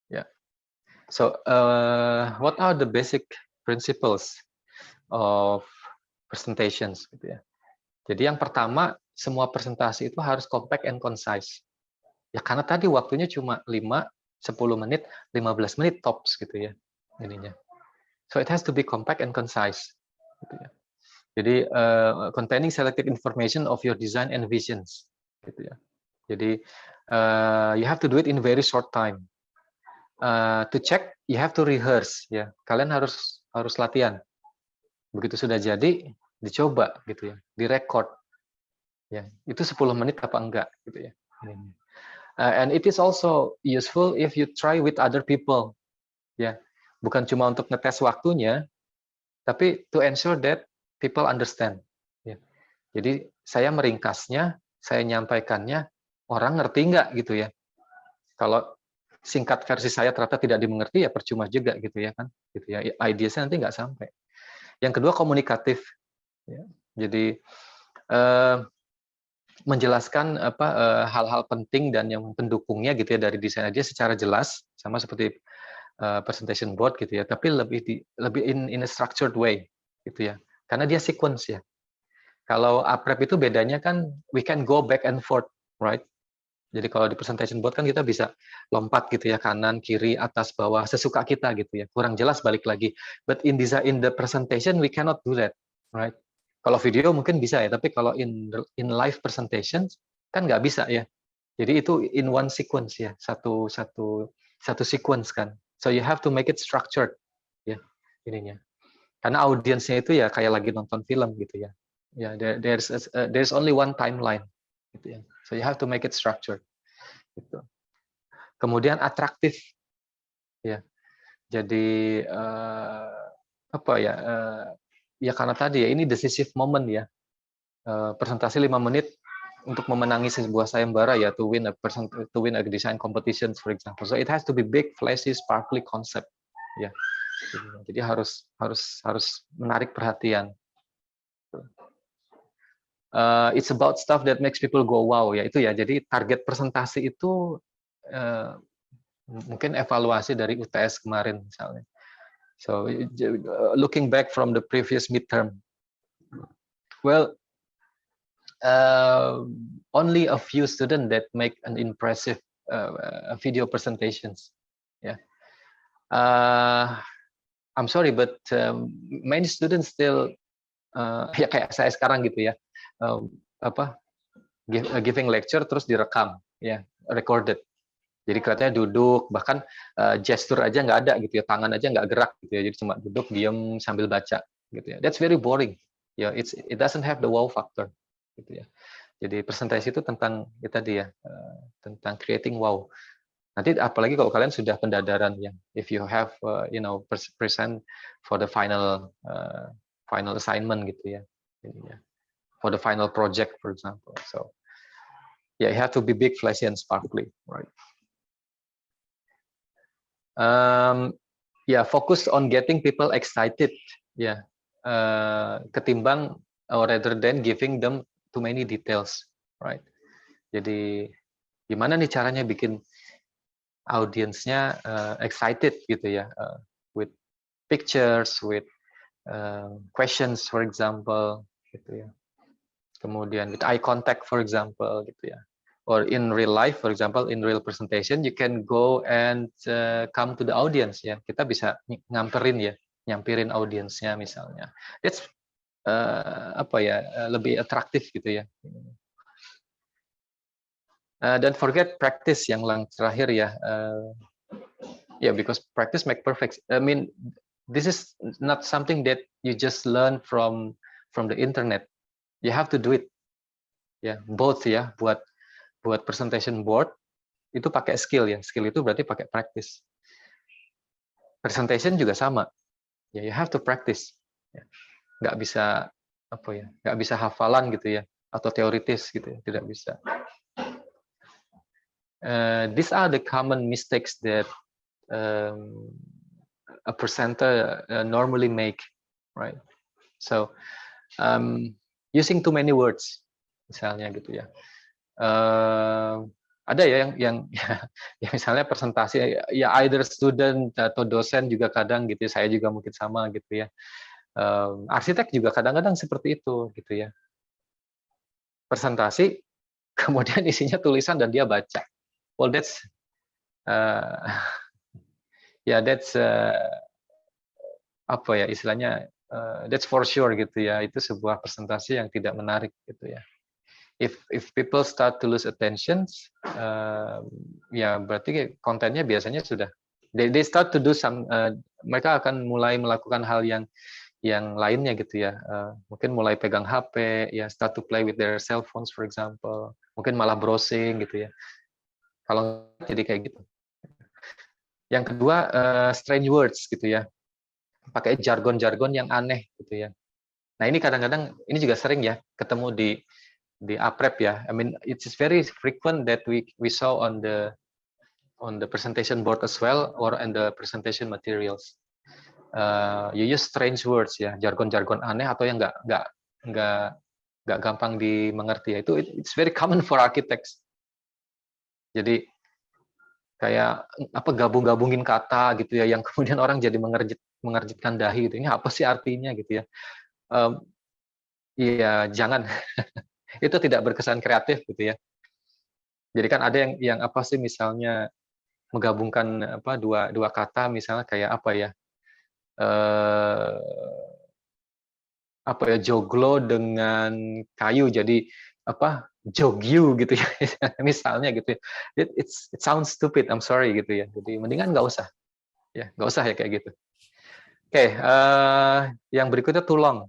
Yeah. So what are the basic principles of presentations gitu ya. Jadi yang pertama, semua presentasi itu harus compact and concise. Ya karena tadi waktunya cuma 5, 10 menit, 15 menit tops gitu ya ininya. So it has to be compact and concise. Gitu ya. Jadi containing selected information of your design and visions. Gitu ya. Jadi you have to do it in very short time. To check, you have to rehearse. Ya, kalian harus latihan. Begitu sudah jadi, dicoba gitu ya, direkord. Ya, itu 10 menit apa enggak gitu ya. And it is also useful if you try with other people. Ya, bukan cuma untuk ngetes waktunya, tapi to ensure that people understand. Ya. Jadi saya meringkasnya, saya nyampaikannya, orang ngerti nggak gitu ya. Kalau singkat versi saya ternyata tidak dimengerti ya percuma juga gitu ya kan. Gitu ya. Idenya nanti nggak sampai. Yang kedua komunikatif. Ya. Jadi menjelaskan hal-hal penting dan yang pendukungnya gitu ya dari desain idea secara jelas, sama seperti presentation board gitu ya, tapi lebih in a structured way gitu ya, karena dia sequence ya. Kalau aprep itu bedanya kan we can go back and forth, right? Jadi kalau di presentation board kan kita bisa lompat gitu ya, kanan, kiri, atas, bawah, sesuka kita gitu ya. Kurang jelas balik lagi. But in the presentation we cannot do that, right? Kalau video mungkin bisa ya, tapi kalau in live presentation kan nggak bisa ya. Jadi itu in one sequence ya, satu satu sequence kan. So you have to make it structured ya ininya. Karena audiensnya itu ya kayak lagi nonton film gitu ya. Ya there's only one timeline gitu ya. So you have to make it structured. Gitu. Kemudian atraktif ya. Jadi apa ya? Ya karena tadi ya ini decisive moment ya. Presentasi 5 menit untuk memenangi sebuah sayembara ya to win a design competition for example. So it has to be big, flashy, sparkly concept ya. Jadi harus menarik perhatian. It's about stuff that makes people go wow ya itu ya. Jadi target presentasi itu mungkin evaluasi dari UTS kemarin misalnya. So looking back from the previous midterm, well, only a few students that make an impressive video presentations. Yeah, I'm sorry, but many students still ya kayak saya sekarang gitu ya, giving lecture terus direkam, ya recorded. Jadi kelihatannya duduk, bahkan gestur aja nggak ada gitu ya, tangan aja nggak gerak gitu ya, jadi cuma duduk diam sambil baca gitu ya. That's very boring. Ya, it doesn't have the wow factor gitu ya. Jadi presentasi itu tentang ya tadi ya, tentang creating wow. Nanti apalagi kalau kalian sudah pendadaran ya, if you have present for the final assignment gitu ya, for the final project for example. So yeah, you have to be big, flashy, and sparkly, right? Focus on getting people excited, ya, ketimbang or rather than giving them too many details, right? Jadi gimana nih caranya bikin audiensnya excited gitu ya, with pictures, with questions for example, gitu ya. Kemudian with eye contact for example, gitu ya. Or in real life, for example, in real presentation, you can go and come to the audience ya. Kita bisa nyamperin audiensnya misalnya. That's lebih atraktif gitu ya. Don't forget practice yang terakhir ya. Because practice make perfect. I mean, this is not something that you just learn from the internet. You have to do it. Ya, both ya, buat presentation board itu pakai skill ya. Skill itu berarti pakai practice. Presentation juga sama. Ya, you have to practice. Ya. Nggak bisa hafalan gitu ya, atau teoritis gitu ya, tidak bisa. These are the common mistakes that a presenter normally make, right? So using too many words, misalnya gitu ya. Ada ya yang misalnya presentasi ya either student atau dosen juga kadang gitu, saya juga mungkin sama gitu ya. Arsitek juga kadang-kadang seperti itu gitu ya. Presentasi kemudian isinya tulisan dan dia baca. Well, that's istilahnya that's for sure gitu ya. Itu sebuah presentasi yang tidak menarik gitu ya. If people start to lose attention, berarti kontennya biasanya sudah they start to do some, mereka akan mulai melakukan hal yang lainnya gitu ya, mungkin mulai pegang HP ya, start to play with their cell phones for example, mungkin malah browsing gitu ya. Kalau jadi kayak gitu. Yang kedua, strange words gitu ya, pakai jargon-jargon yang aneh gitu ya. Nah ini kadang-kadang ini juga sering ya ketemu di APREP ya. I mean, it's very frequent that we saw on the presentation board as well, or on the presentation materials. You use strange words ya, jargon-jargon aneh atau yang nggak gampang dimengerti ya. Itu it's very common for architects. Jadi kayak gabung-gabungin kata gitu ya, yang kemudian orang jadi mengerjitkan dahi gitu. Ini apa sih artinya gitu ya? Iya, jangan. Itu tidak berkesan kreatif gitu ya. Jadi kan ada yang apa sih misalnya menggabungkan dua kata misalnya kayak joglo dengan kayu jadi jog you gitu ya, misalnya gitu ya. It sounds stupid, I'm sorry gitu ya. Jadi mendingan nggak usah, ya nggak usah ya kayak gitu. Oke, yang berikutnya too long.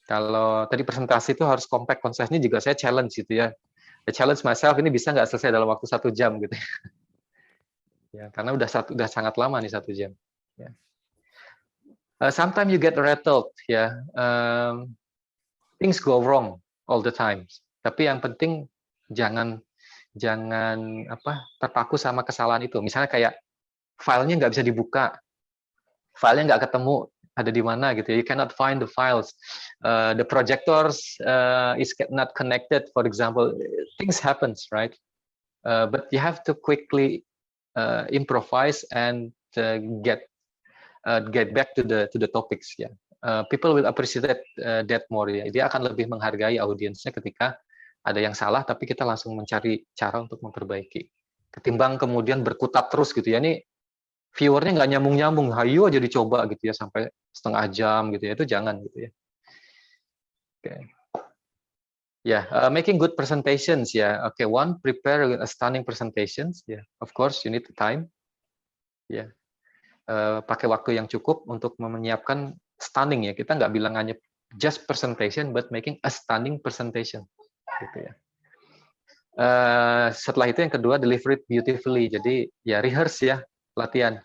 Kalau tadi presentasi itu harus compact, concise, juga saya challenge gitu ya. I challenge myself, ini bisa nggak selesai dalam waktu 1 jam gitu ya, karena udah sangat lama nih 1 jam. Ya. Sometimes you get rattled ya, things go wrong all the time. Tapi yang penting jangan terpaku sama kesalahan itu. Misalnya kayak filenya nggak bisa dibuka, filenya nggak ketemu ada di mana gitu. You cannot find the files. The projectors is not connected, for example. Things happens, right? But you have to quickly improvise and get back to the topics ya. People will appreciate that more ya. Dia akan lebih menghargai audiensnya ketika ada yang salah tapi kita langsung mencari cara untuk memperbaiki. Ketimbang kemudian berkutat terus gitu ya. Ini viewernya nggak nyambung-nyambung, hayu aja dicoba gitu ya sampai setengah jam gitu ya. Itu jangan gitu ya. Okay. Making good presentations ya. Okay, one, prepare a stunning presentations. Of course you need the time. Pakai waktu yang cukup untuk menyiapkan stunning ya. Kita nggak bilang hanya just presentation, but making a stunning presentation. Gitu ya. Setelah itu yang kedua, deliver it beautifully. Jadi ya rehearse ya, latihan.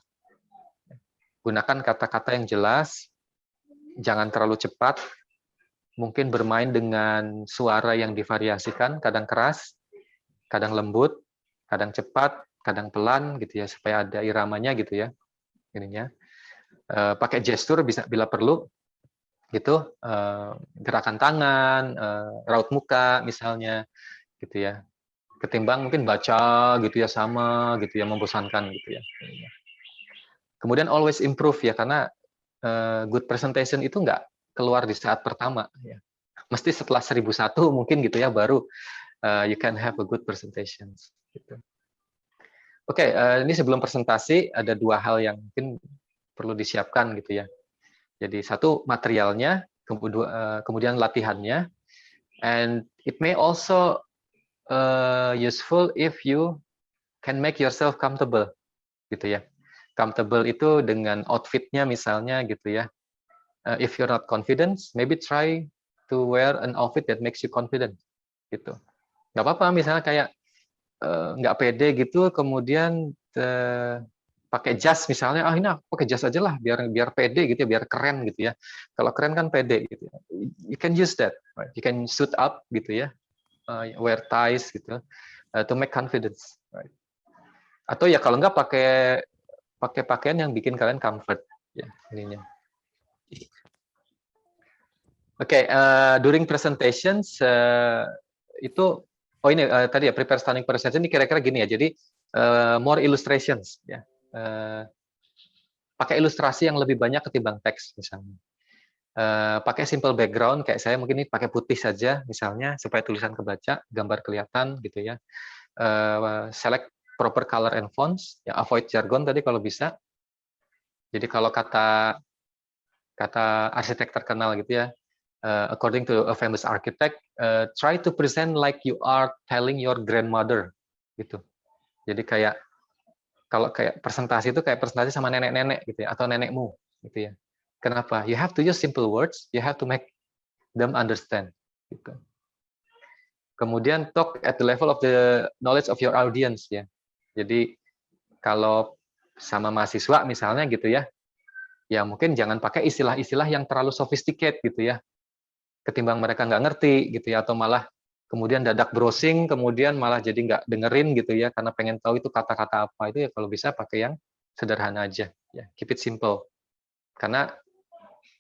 Gunakan kata-kata yang jelas, jangan terlalu cepat. Mungkin bermain dengan suara yang divariasikan, kadang keras, kadang lembut, kadang cepat, kadang pelan gitu ya, supaya ada iramanya gitu ya. Ininya. Pakai gestur bisa bila perlu gitu, gerakan tangan, raut muka misalnya gitu ya, ketimbang mungkin baca gitu ya sama gitu ya, membosankan gitu ya. Kemudian always improve ya, karena good presentation itu nggak keluar di saat pertama ya, mesti setelah 1001 mungkin gitu ya, baru you can have a good presentation gitu. Oke, ini sebelum presentasi ada 2 hal yang mungkin perlu disiapkan gitu ya. Jadi satu, materialnya, kemudian latihannya, and it may also useful if you can make yourself comfortable gitu ya. Comfortable itu dengan outfitnya misalnya gitu ya. If you're not confident, maybe try to wear an outfit that makes you confident gitu. Nggak apa-apa misalnya kayak nggak pede gitu, kemudian pakai jas misalnya, ini aku pakai jas aja lah biar pede gitu ya, biar keren gitu ya. Kalau keren kan pede gitu ya. You can use that, right? You can suit up gitu ya, wear ties gitu, to make confidence, right? Atau ya kalau nggak pakai pakaian yang bikin kalian comfort ya ininya. Oke, during presentations itu ini tadi ya, prepare stunning presentation ini kira-kira gini ya. Jadi more illustrations ya. Pakai ilustrasi yang lebih banyak ketimbang teks misalnya. Pakai simple background kayak saya mungkin ini pakai putih saja misalnya supaya tulisan kebaca, gambar kelihatan gitu ya. Select proper color and fonts, ya avoid jargon tadi kalau bisa. Jadi kalau kata arsitek terkenal gitu ya, according to a famous architect, try to present like you are telling your grandmother gitu. Jadi kayak kalau kayak presentasi itu kayak presentasi sama nenek-nenek gitu ya, atau nenekmu gitu ya. Kenapa? You have to use simple words, you have to make them understand gitu. Kemudian talk at the level of the knowledge of your audience ya. Jadi kalau sama mahasiswa misalnya gitu ya, ya mungkin jangan pakai istilah-istilah yang terlalu sophisticated gitu ya. Ketimbang mereka nggak ngerti gitu ya, atau malah kemudian dadak browsing, kemudian malah jadi nggak dengerin gitu ya, karena pengen tahu itu kata-kata apa. Itu ya kalau bisa pakai yang sederhana aja, ya keep it simple. Karena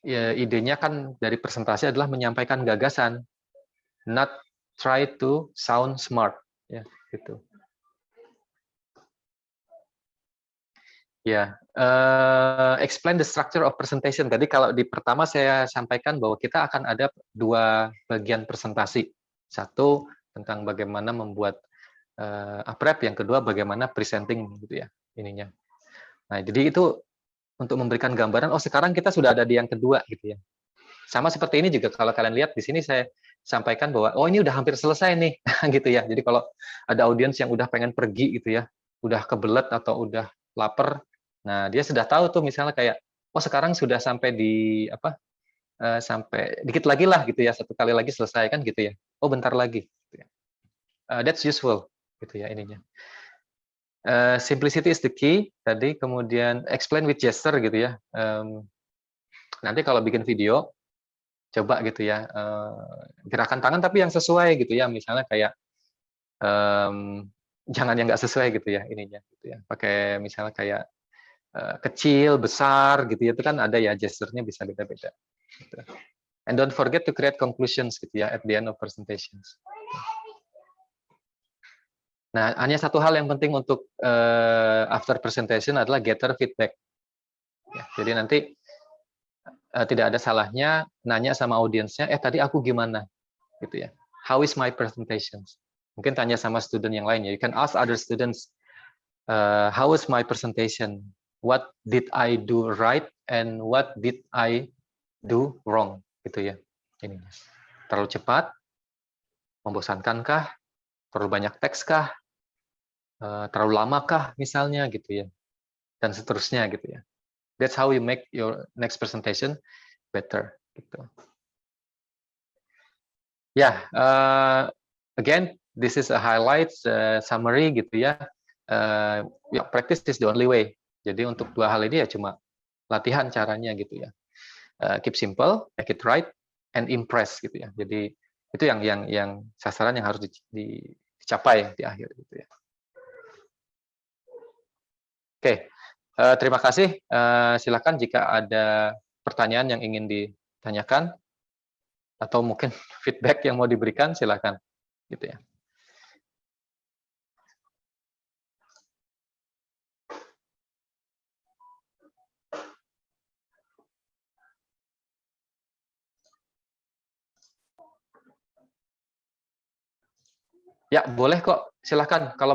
ya, idenya kan dari presentasi adalah menyampaikan gagasan, not try to sound smart, ya gitu. Ya, explain the structure of presentation. Tadi kalau di pertama saya sampaikan bahwa kita akan ada 2 bagian presentasi. Satu tentang bagaimana membuat aprep, yang kedua bagaimana presenting gitu ya ininya. Nah, jadi itu untuk memberikan gambaran, oh sekarang kita sudah ada di yang kedua gitu ya. Sama seperti ini juga kalau kalian lihat di sini saya sampaikan bahwa oh ini udah hampir selesai nih gitu ya. Jadi kalau ada audiens yang udah pengen pergi gitu ya, udah kebelet atau udah lapar, nah dia sudah tahu tuh misalnya kayak oh sekarang sudah sampai di apa sampai dikit lagi lah gitu ya, satu kali lagi selesai kan gitu ya. Oh bentar lagi. Gitu ya. That's useful gitu ya ininya. Simplicity is the key tadi, kemudian explain with gesture gitu ya. Nanti kalau bikin video coba gitu ya gerakan tangan tapi yang sesuai gitu ya, misalnya kayak jangan yang nggak sesuai gitu ya ininya gitu ya, pakai misalnya kayak kecil besar gitu ya, itu kan ada ya gesturnya bisa beda-beda gitu. And don't forget to create conclusions gitu ya at the end of presentations. Nah, hanya satu hal yang penting untuk after presentation adalah gather feedback. Ya, jadi nanti tidak ada salahnya nanya sama audiensnya, tadi aku gimana, gitu ya. How is my presentation? Mungkin tanya sama student yang lain ya. You can ask other students, how is my presentation? What did I do right and what did I do wrong? Gitu ya. Ini terlalu cepat, membosankankah? Terlalu banyak teks kah? Terlalu lamakah misalnya gitu ya, dan seterusnya gitu ya. That's how you make your next presentation better gitu. Ya, again this is a highlights summary gitu ya. Practice is the only way. Jadi untuk dua hal ini ya cuma latihan caranya gitu ya. Keep simple, make it right, and impress gitu ya. Jadi itu yang sasaran yang harus dicapai di akhir gitu ya. Oke, terima kasih. Silakan jika ada pertanyaan yang ingin ditanyakan atau mungkin feedback yang mau diberikan, silakan. Gitu ya. Ya, boleh kok. Silakan kalau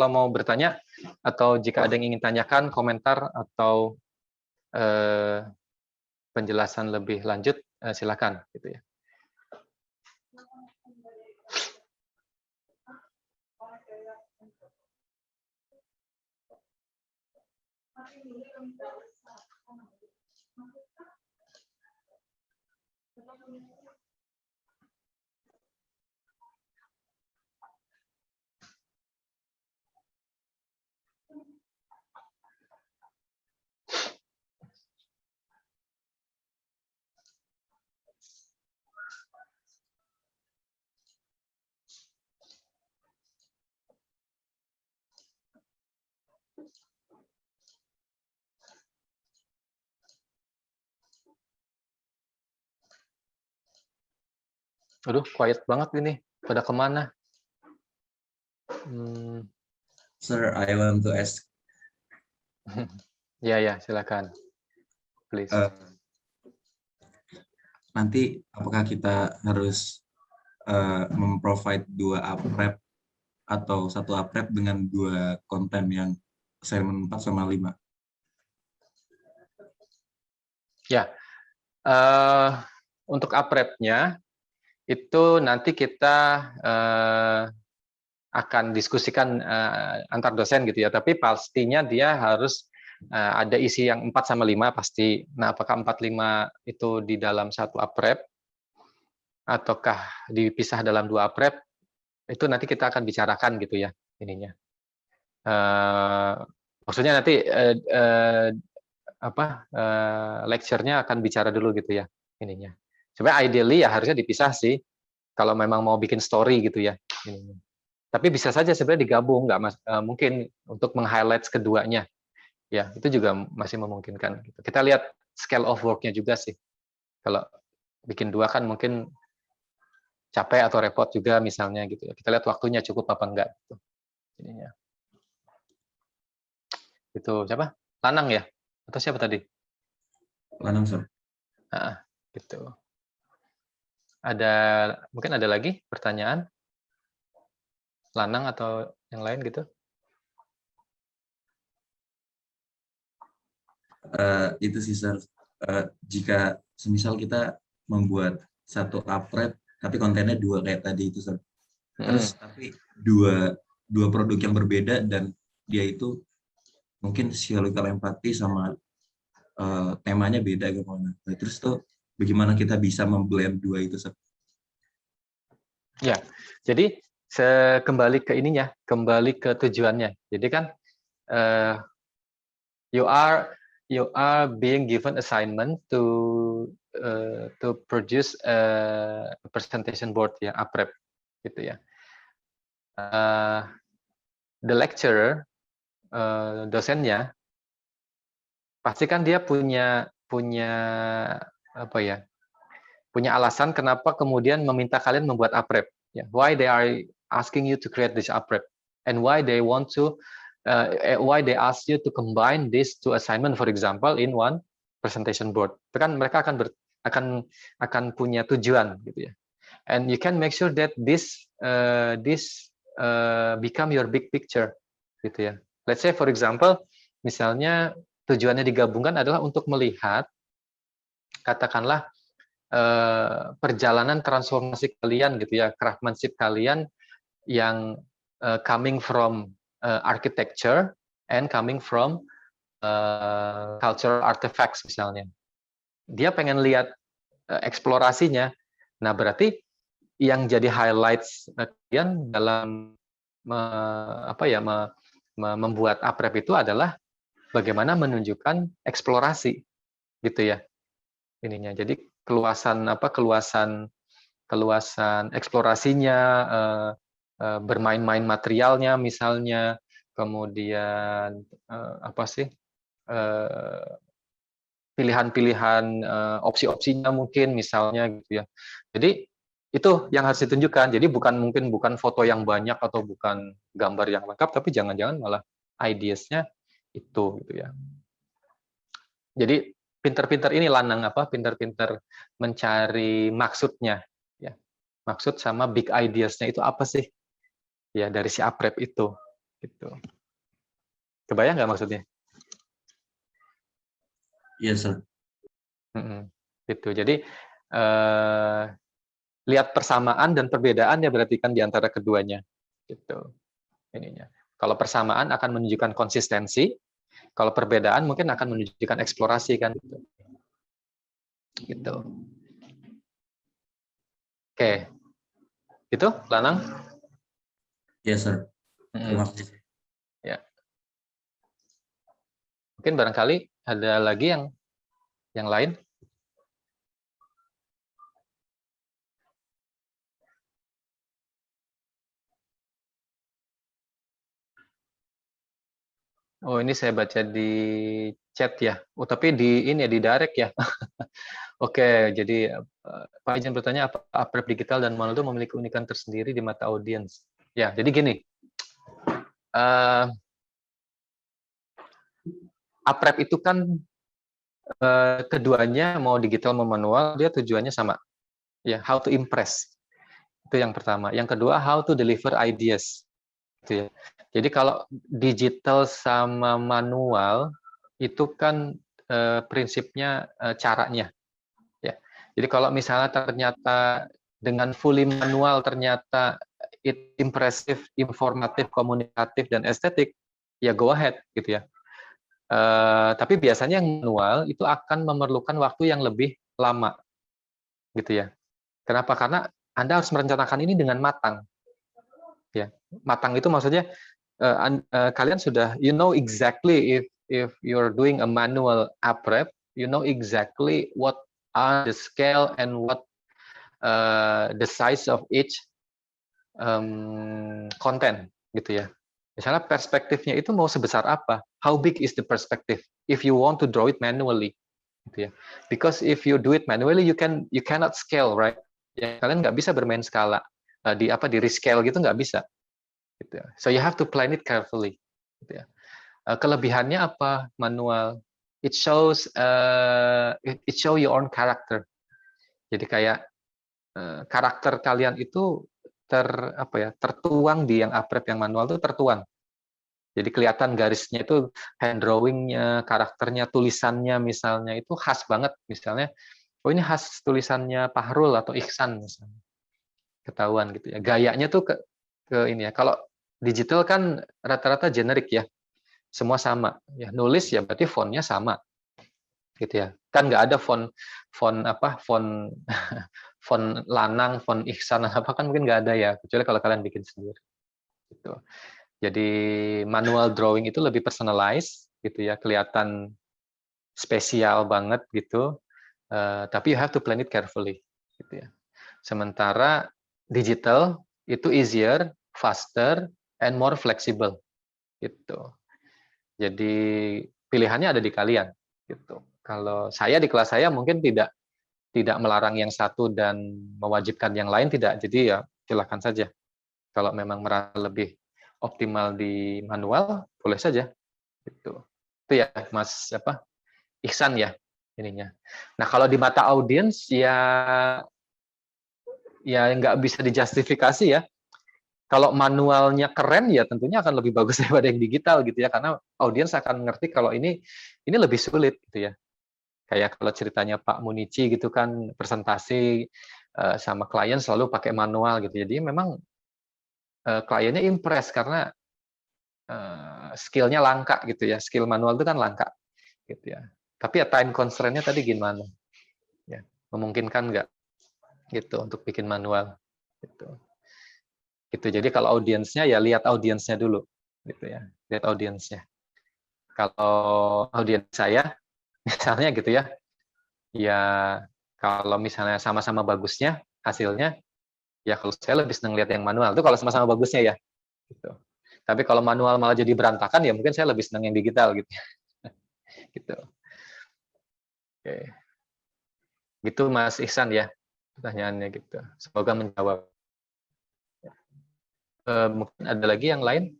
mau bertanya atau jika ada yang ingin tanyakan, komentar atau penjelasan lebih lanjut, silakan gitu ya. Aduh, quiet banget ini. Pada kemana? Sir, I want to ask. Ya, silakan. Please. Nanti apakah kita harus memprovide 2 aprep atau 1 aprep dengan 2 konten yang assignment 4 sama 5? Ya, untuk aprepnya itu nanti kita akan diskusikan antar dosen gitu ya, tapi pastinya dia harus ada isi yang 4 sama 5 pasti. Nah, apakah 4, 5 itu di dalam 1 aprep ataukah dipisah dalam 2 aprep, itu nanti kita akan bicarakan gitu ya ininya. Maksudnya nanti lecture-nya akan bicara dulu gitu ya ininya. Sebenarnya ideally ya harusnya dipisah sih kalau memang mau bikin story gitu ya ininya. Tapi bisa saja sebenarnya digabung, mungkin untuk meng-highlight keduanya. Ya, itu juga masih memungkinkan. Kita lihat scale of work-nya juga sih. Kalau bikin 2 kan mungkin capek atau repot juga misalnya gitu ya. Kita lihat waktunya cukup apa enggak gitu. Ininya. Itu siapa? Lanang ya? Atau siapa tadi? Lanang, Sir. Gitu. Mungkin ada lagi pertanyaan? Lanang atau yang lain gitu? Itu sih, Sir. Jika semisal kita membuat 1 aprep tapi kontennya 2 kayak tadi itu, Sir. Terus tapi dua produk yang berbeda dan dia itu mungkin physiological empathy sama temanya beda gimana. Nah, terus tuh bagaimana kita bisa memblend dua itu, Sir? Ya, jadi kembali ke ininya, kembali ke tujuannya. Jadi kan you are being given assignment to produce a presentation board ya, aprep gitu ya. The lecturer, dosennya, pasti kan dia punya apa ya? Punya alasan kenapa kemudian meminta kalian membuat aprep. Ya, why they are asking you to create this aprep, and why they want to, why they ask you to combine these two assignment, for example, in one presentation board. Itu kan mereka akan punya tujuan gitu ya. And you can make sure that this become your big picture gitu ya. Let's say for example, misalnya tujuannya digabungkan adalah untuk melihat, katakanlah, perjalanan transformasi kalian gitu ya, craftsmanship kalian yang coming from architecture and coming from cultural artifacts misalnya. Dia pengen lihat eksplorasinya. Nah, berarti yang jadi highlights kalian dalam membuat aprep itu adalah bagaimana menunjukkan eksplorasi gitu ya ininya. Jadi keluasan eksplorasinya, bermain-main materialnya misalnya, kemudian pilihan-pilihan opsi-opsinya mungkin misalnya gitu ya. Jadi itu yang harus ditunjukkan. Jadi bukan foto yang banyak atau bukan gambar yang lengkap, tapi jangan-jangan malah ideas-nya itu gitu ya. Jadi pinter-pinter ini Lanang pinter-pinter mencari maksudnya ya. Maksud sama big ideas-nya itu apa sih? Ya dari si aprep itu gitu. Kebayang nggak maksudnya? Iya, Sir. Gitu. Jadi lihat persamaan dan perbedaan ya berarti kan di antara keduanya gitu ininya. Kalau persamaan akan menunjukkan konsistensi, kalau perbedaan mungkin akan menunjukkan eksplorasi kan gitu. Oke. Itu Lanang? Yes, Sir. Terima kasih. Ya. Mungkin barangkali ada lagi yang lain. Oh, ini saya baca di chat ya. Oh, tapi di ini ya di direct ya. Oke, jadi Pak izin bertanya, apa aprep digital dan manual itu memiliki keunikan tersendiri di mata audiens? Ya, jadi gini. Aprep itu kan keduanya mau digital mau manual, dia tujuannya sama. Ya, how to impress. Itu yang pertama. Yang kedua, how to deliver ideas. Gitu ya. Jadi kalau digital sama manual itu kan prinsipnya caranya. Ya. Jadi kalau misalnya ternyata dengan fully manual ternyata it impressive, informatif, komunikatif dan estetik, ya go ahead gitu ya. Tapi biasanya yang manual itu akan memerlukan waktu yang lebih lama, gitu ya. Kenapa? Karena Anda harus merencanakan ini dengan matang. Ya, matang itu maksudnya kalian sudah you know exactly if you're doing a manual aprep, you know exactly what are the scale and what the size of each content, gitu ya. Misalnya perspektifnya itu mau sebesar apa? How big is the perspective? If you want to draw it manually, gitu ya. Because if you do it manually, you cannot scale, right? Ya, kalian nggak bisa bermain skala di rescale gitu nggak bisa. Gitu ya. So you have to plan it carefully. Gitu ya. Kelebihannya apa manual? It shows your own character. Jadi kayak karakter kalian itu tertuang di yang aprep yang manual itu tertuang. Jadi kelihatan garisnya itu hand drawing-nya, karakternya, tulisannya misalnya itu khas banget misalnya. Oh ini khas tulisannya Pahrul atau Ihsan misalnya. ketahuan gitu ya. Gayanya tuh ke ini ya. Kalau digital kan rata-rata generik ya, semua sama. Ya nulis ya berarti fontnya sama, gitu ya. Kan nggak ada font font Lanang, font Ihsan apa kan mungkin nggak ada ya, kecuali kalau kalian bikin sendiri. Gitu. Jadi manual drawing itu lebih personalized gitu ya, kelihatan spesial banget gitu. Tapi you have to plan it carefully gitu ya. Sementara digital itu easier, faster, and more flexible gitu. Jadi pilihannya ada di kalian gitu. Kalau saya di kelas saya mungkin tidak melarang yang satu dan mewajibkan yang lain, tidak. Jadi ya silakan saja. Kalau memang merasa lebih optimal di manual, boleh saja. Gitu. Itu ya Mas Ihsan ya ininya. Nah kalau di mata audiens ya nggak bisa dijustifikasi ya. Kalau manualnya keren ya tentunya akan lebih bagus daripada yang digital gitu ya, karena audiens akan mengerti kalau ini lebih sulit gitu ya. Kayak kalau ceritanya Pak Munici gitu kan, presentasi sama klien selalu pakai manual gitu. Jadi memang kliennya impress karena skill-nya langka gitu ya. Skill manual itu kan langka gitu ya. Tapi ya time constraint-nya tadi gimana? Ya, memungkinkan nggak gitu untuk bikin manual gitu. Gitu. Jadi kalau audiensnya ya lihat audiensnya dulu gitu ya. Lihat audiensnya. Kalau audiens saya misalnya gitu ya. Ya kalau misalnya sama-sama bagusnya hasilnya, ya kalau saya lebih senang lihat yang manual. Itu kalau sama-sama bagusnya ya. Gitu. Tapi kalau manual malah jadi berantakan ya mungkin saya lebih senang yang digital gitu. Gitu. Oke. Gitu Mas Ihsan ya pertanyaannya gitu. Semoga menjawab. Mungkin ada lagi yang lain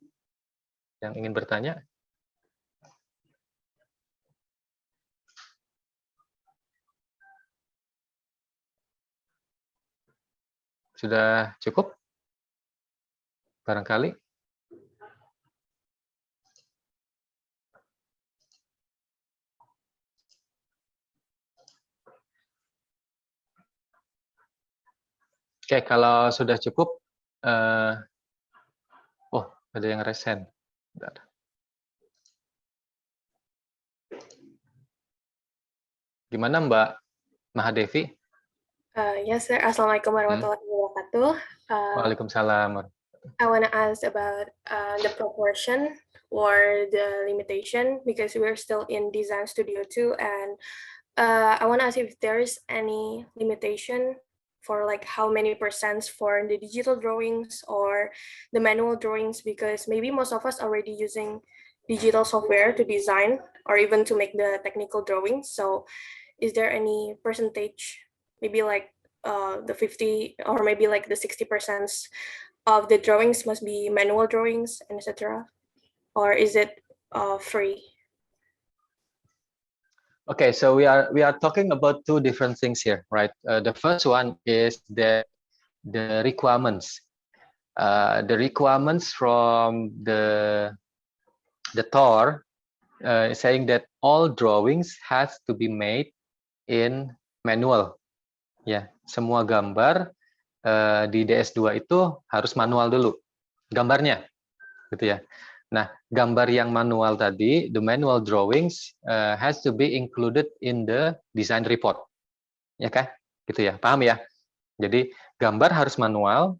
yang ingin bertanya? Sudah cukup? Barangkali? Oke, kalau sudah cukup, oh ada yang resen. Bentar. Gimana Mbak Mahadevi? Yes, sir. Assalamualaikum warahmatullahi wabarakatuh. Waalaikumsalam. I want to ask about the proportion or the limitation because we're still in Design Studio 2, and I want to ask if there's any limitation for like how many percents for the digital drawings or the manual drawings, because maybe most of us already using digital software to design or even to make the technical drawings. So is there any percentage, maybe like the 50 or maybe like the 60% of the drawings must be manual drawings and etc., or is it free? Okay, so we are talking about two different things here, right? The first one is the requirements. The requirements from the TOR saying that all drawings has to be made in manual. Ya, semua gambar di DS2 itu harus manual dulu gambarnya, gitu ya. Nah, gambar yang manual tadi, the manual drawings has to be included in the design report, ya kan? Gitu ya, paham ya? Jadi gambar harus manual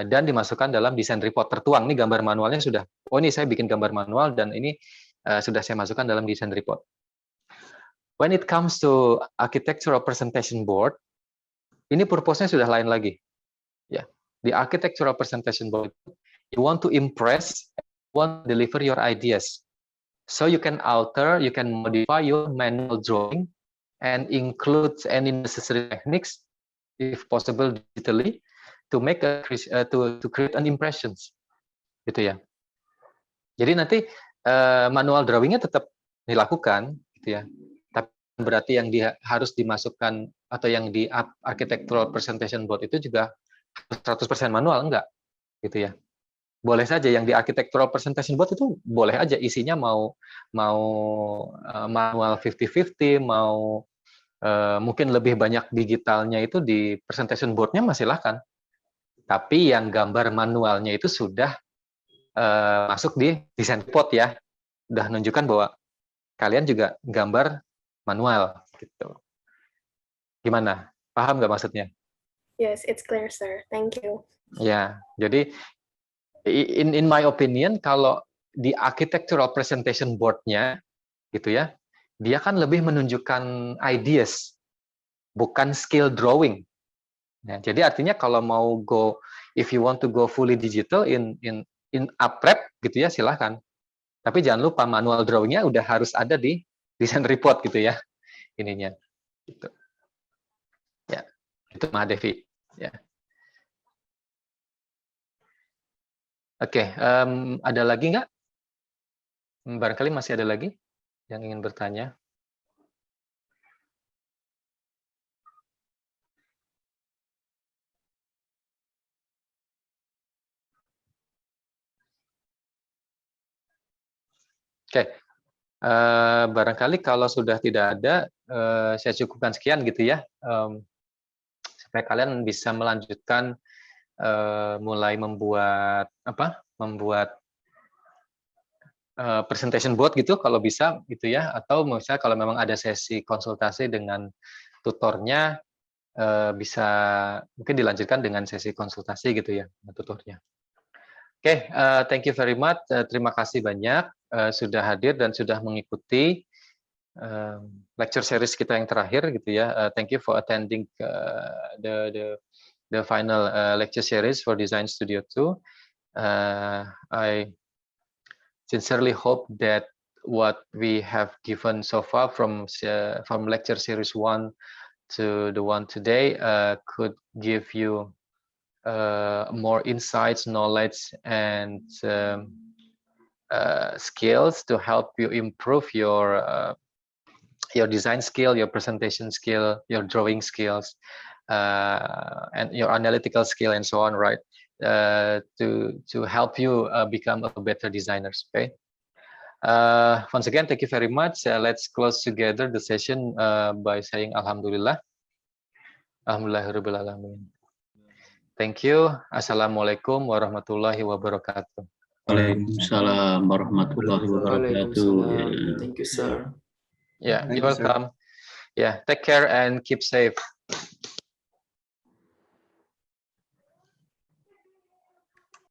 dan dimasukkan dalam design report, tertuang nih gambar manualnya sudah. Oh ini saya bikin gambar manual dan ini sudah saya masukkan dalam design report. When it comes to architectural presentation board, ini purpose-nya sudah lain lagi. Ya, di architectural presentation board, you want to impress, you want to deliver your ideas. So you can alter, you can modify your manual drawing and include any necessary techniques, if possible digitally, to make to create an impressions, gitu ya. Jadi nanti manual drawingnya tetap dilakukan, gitu ya. Tapi berarti yang harus dimasukkan atau yang di architectural presentation board itu juga 100% manual, enggak, gitu ya. Boleh saja yang di architectural presentation board itu boleh aja isinya mau manual 50-50, mau mungkin lebih banyak digitalnya itu di presentation board-nya silahkan. Tapi yang gambar manualnya itu sudah masuk di design report ya. Udah menunjukkan bahwa kalian juga gambar manual gitu. Gimana? Paham nggak maksudnya? Yes, it's clear, sir. Thank you. Ya, jadi in my opinion kalau di architectural presentation board-nya gitu ya, dia kan lebih menunjukkan ideas, bukan skill drawing. Nah, jadi artinya kalau mau if you want to go fully digital in Aprep gitu ya, silahkan. Tapi jangan lupa manual drawing-nya udah harus ada di design report gitu ya, ininya. Gitu. Ya, itu Mbak Devi. Ya. Oke, ada lagi nggak? Barangkali masih ada lagi yang ingin bertanya. Oke, barangkali kalau sudah tidak ada, saya cukupkan sekian gitu ya, supaya kalian bisa melanjutkan mulai membuat presentation board gitu kalau bisa gitu ya, atau misalnya kalau memang ada sesi konsultasi dengan tutornya, bisa mungkin dilanjutkan dengan sesi konsultasi gitu ya tutornya. Oke, thank you very much. Terima kasih banyak sudah hadir dan sudah mengikuti lecture series kita yang terakhir gitu ya. Thank you for attending the final lecture series for Design Studio 2. I sincerely hope that what we have given so far from lecture series 1 to the one today could give you more insights, knowledge, and skills to help you improve your design skill, your presentation skill, your drawing skills, and your analytical skill, and so on, right? To help you become a better designers. Okay. Once again, thank you very much. Let's close together the session by saying Alhamdulillah. Alhamdulillahirabbil alamin. Thank you. Assalamualaikum warahmatullahi wabarakatuh. Waalaikumsalam warahmatullahi wabarakatuh. Thank you, sir. Yeah, you're welcome. Yeah, take care and keep safe.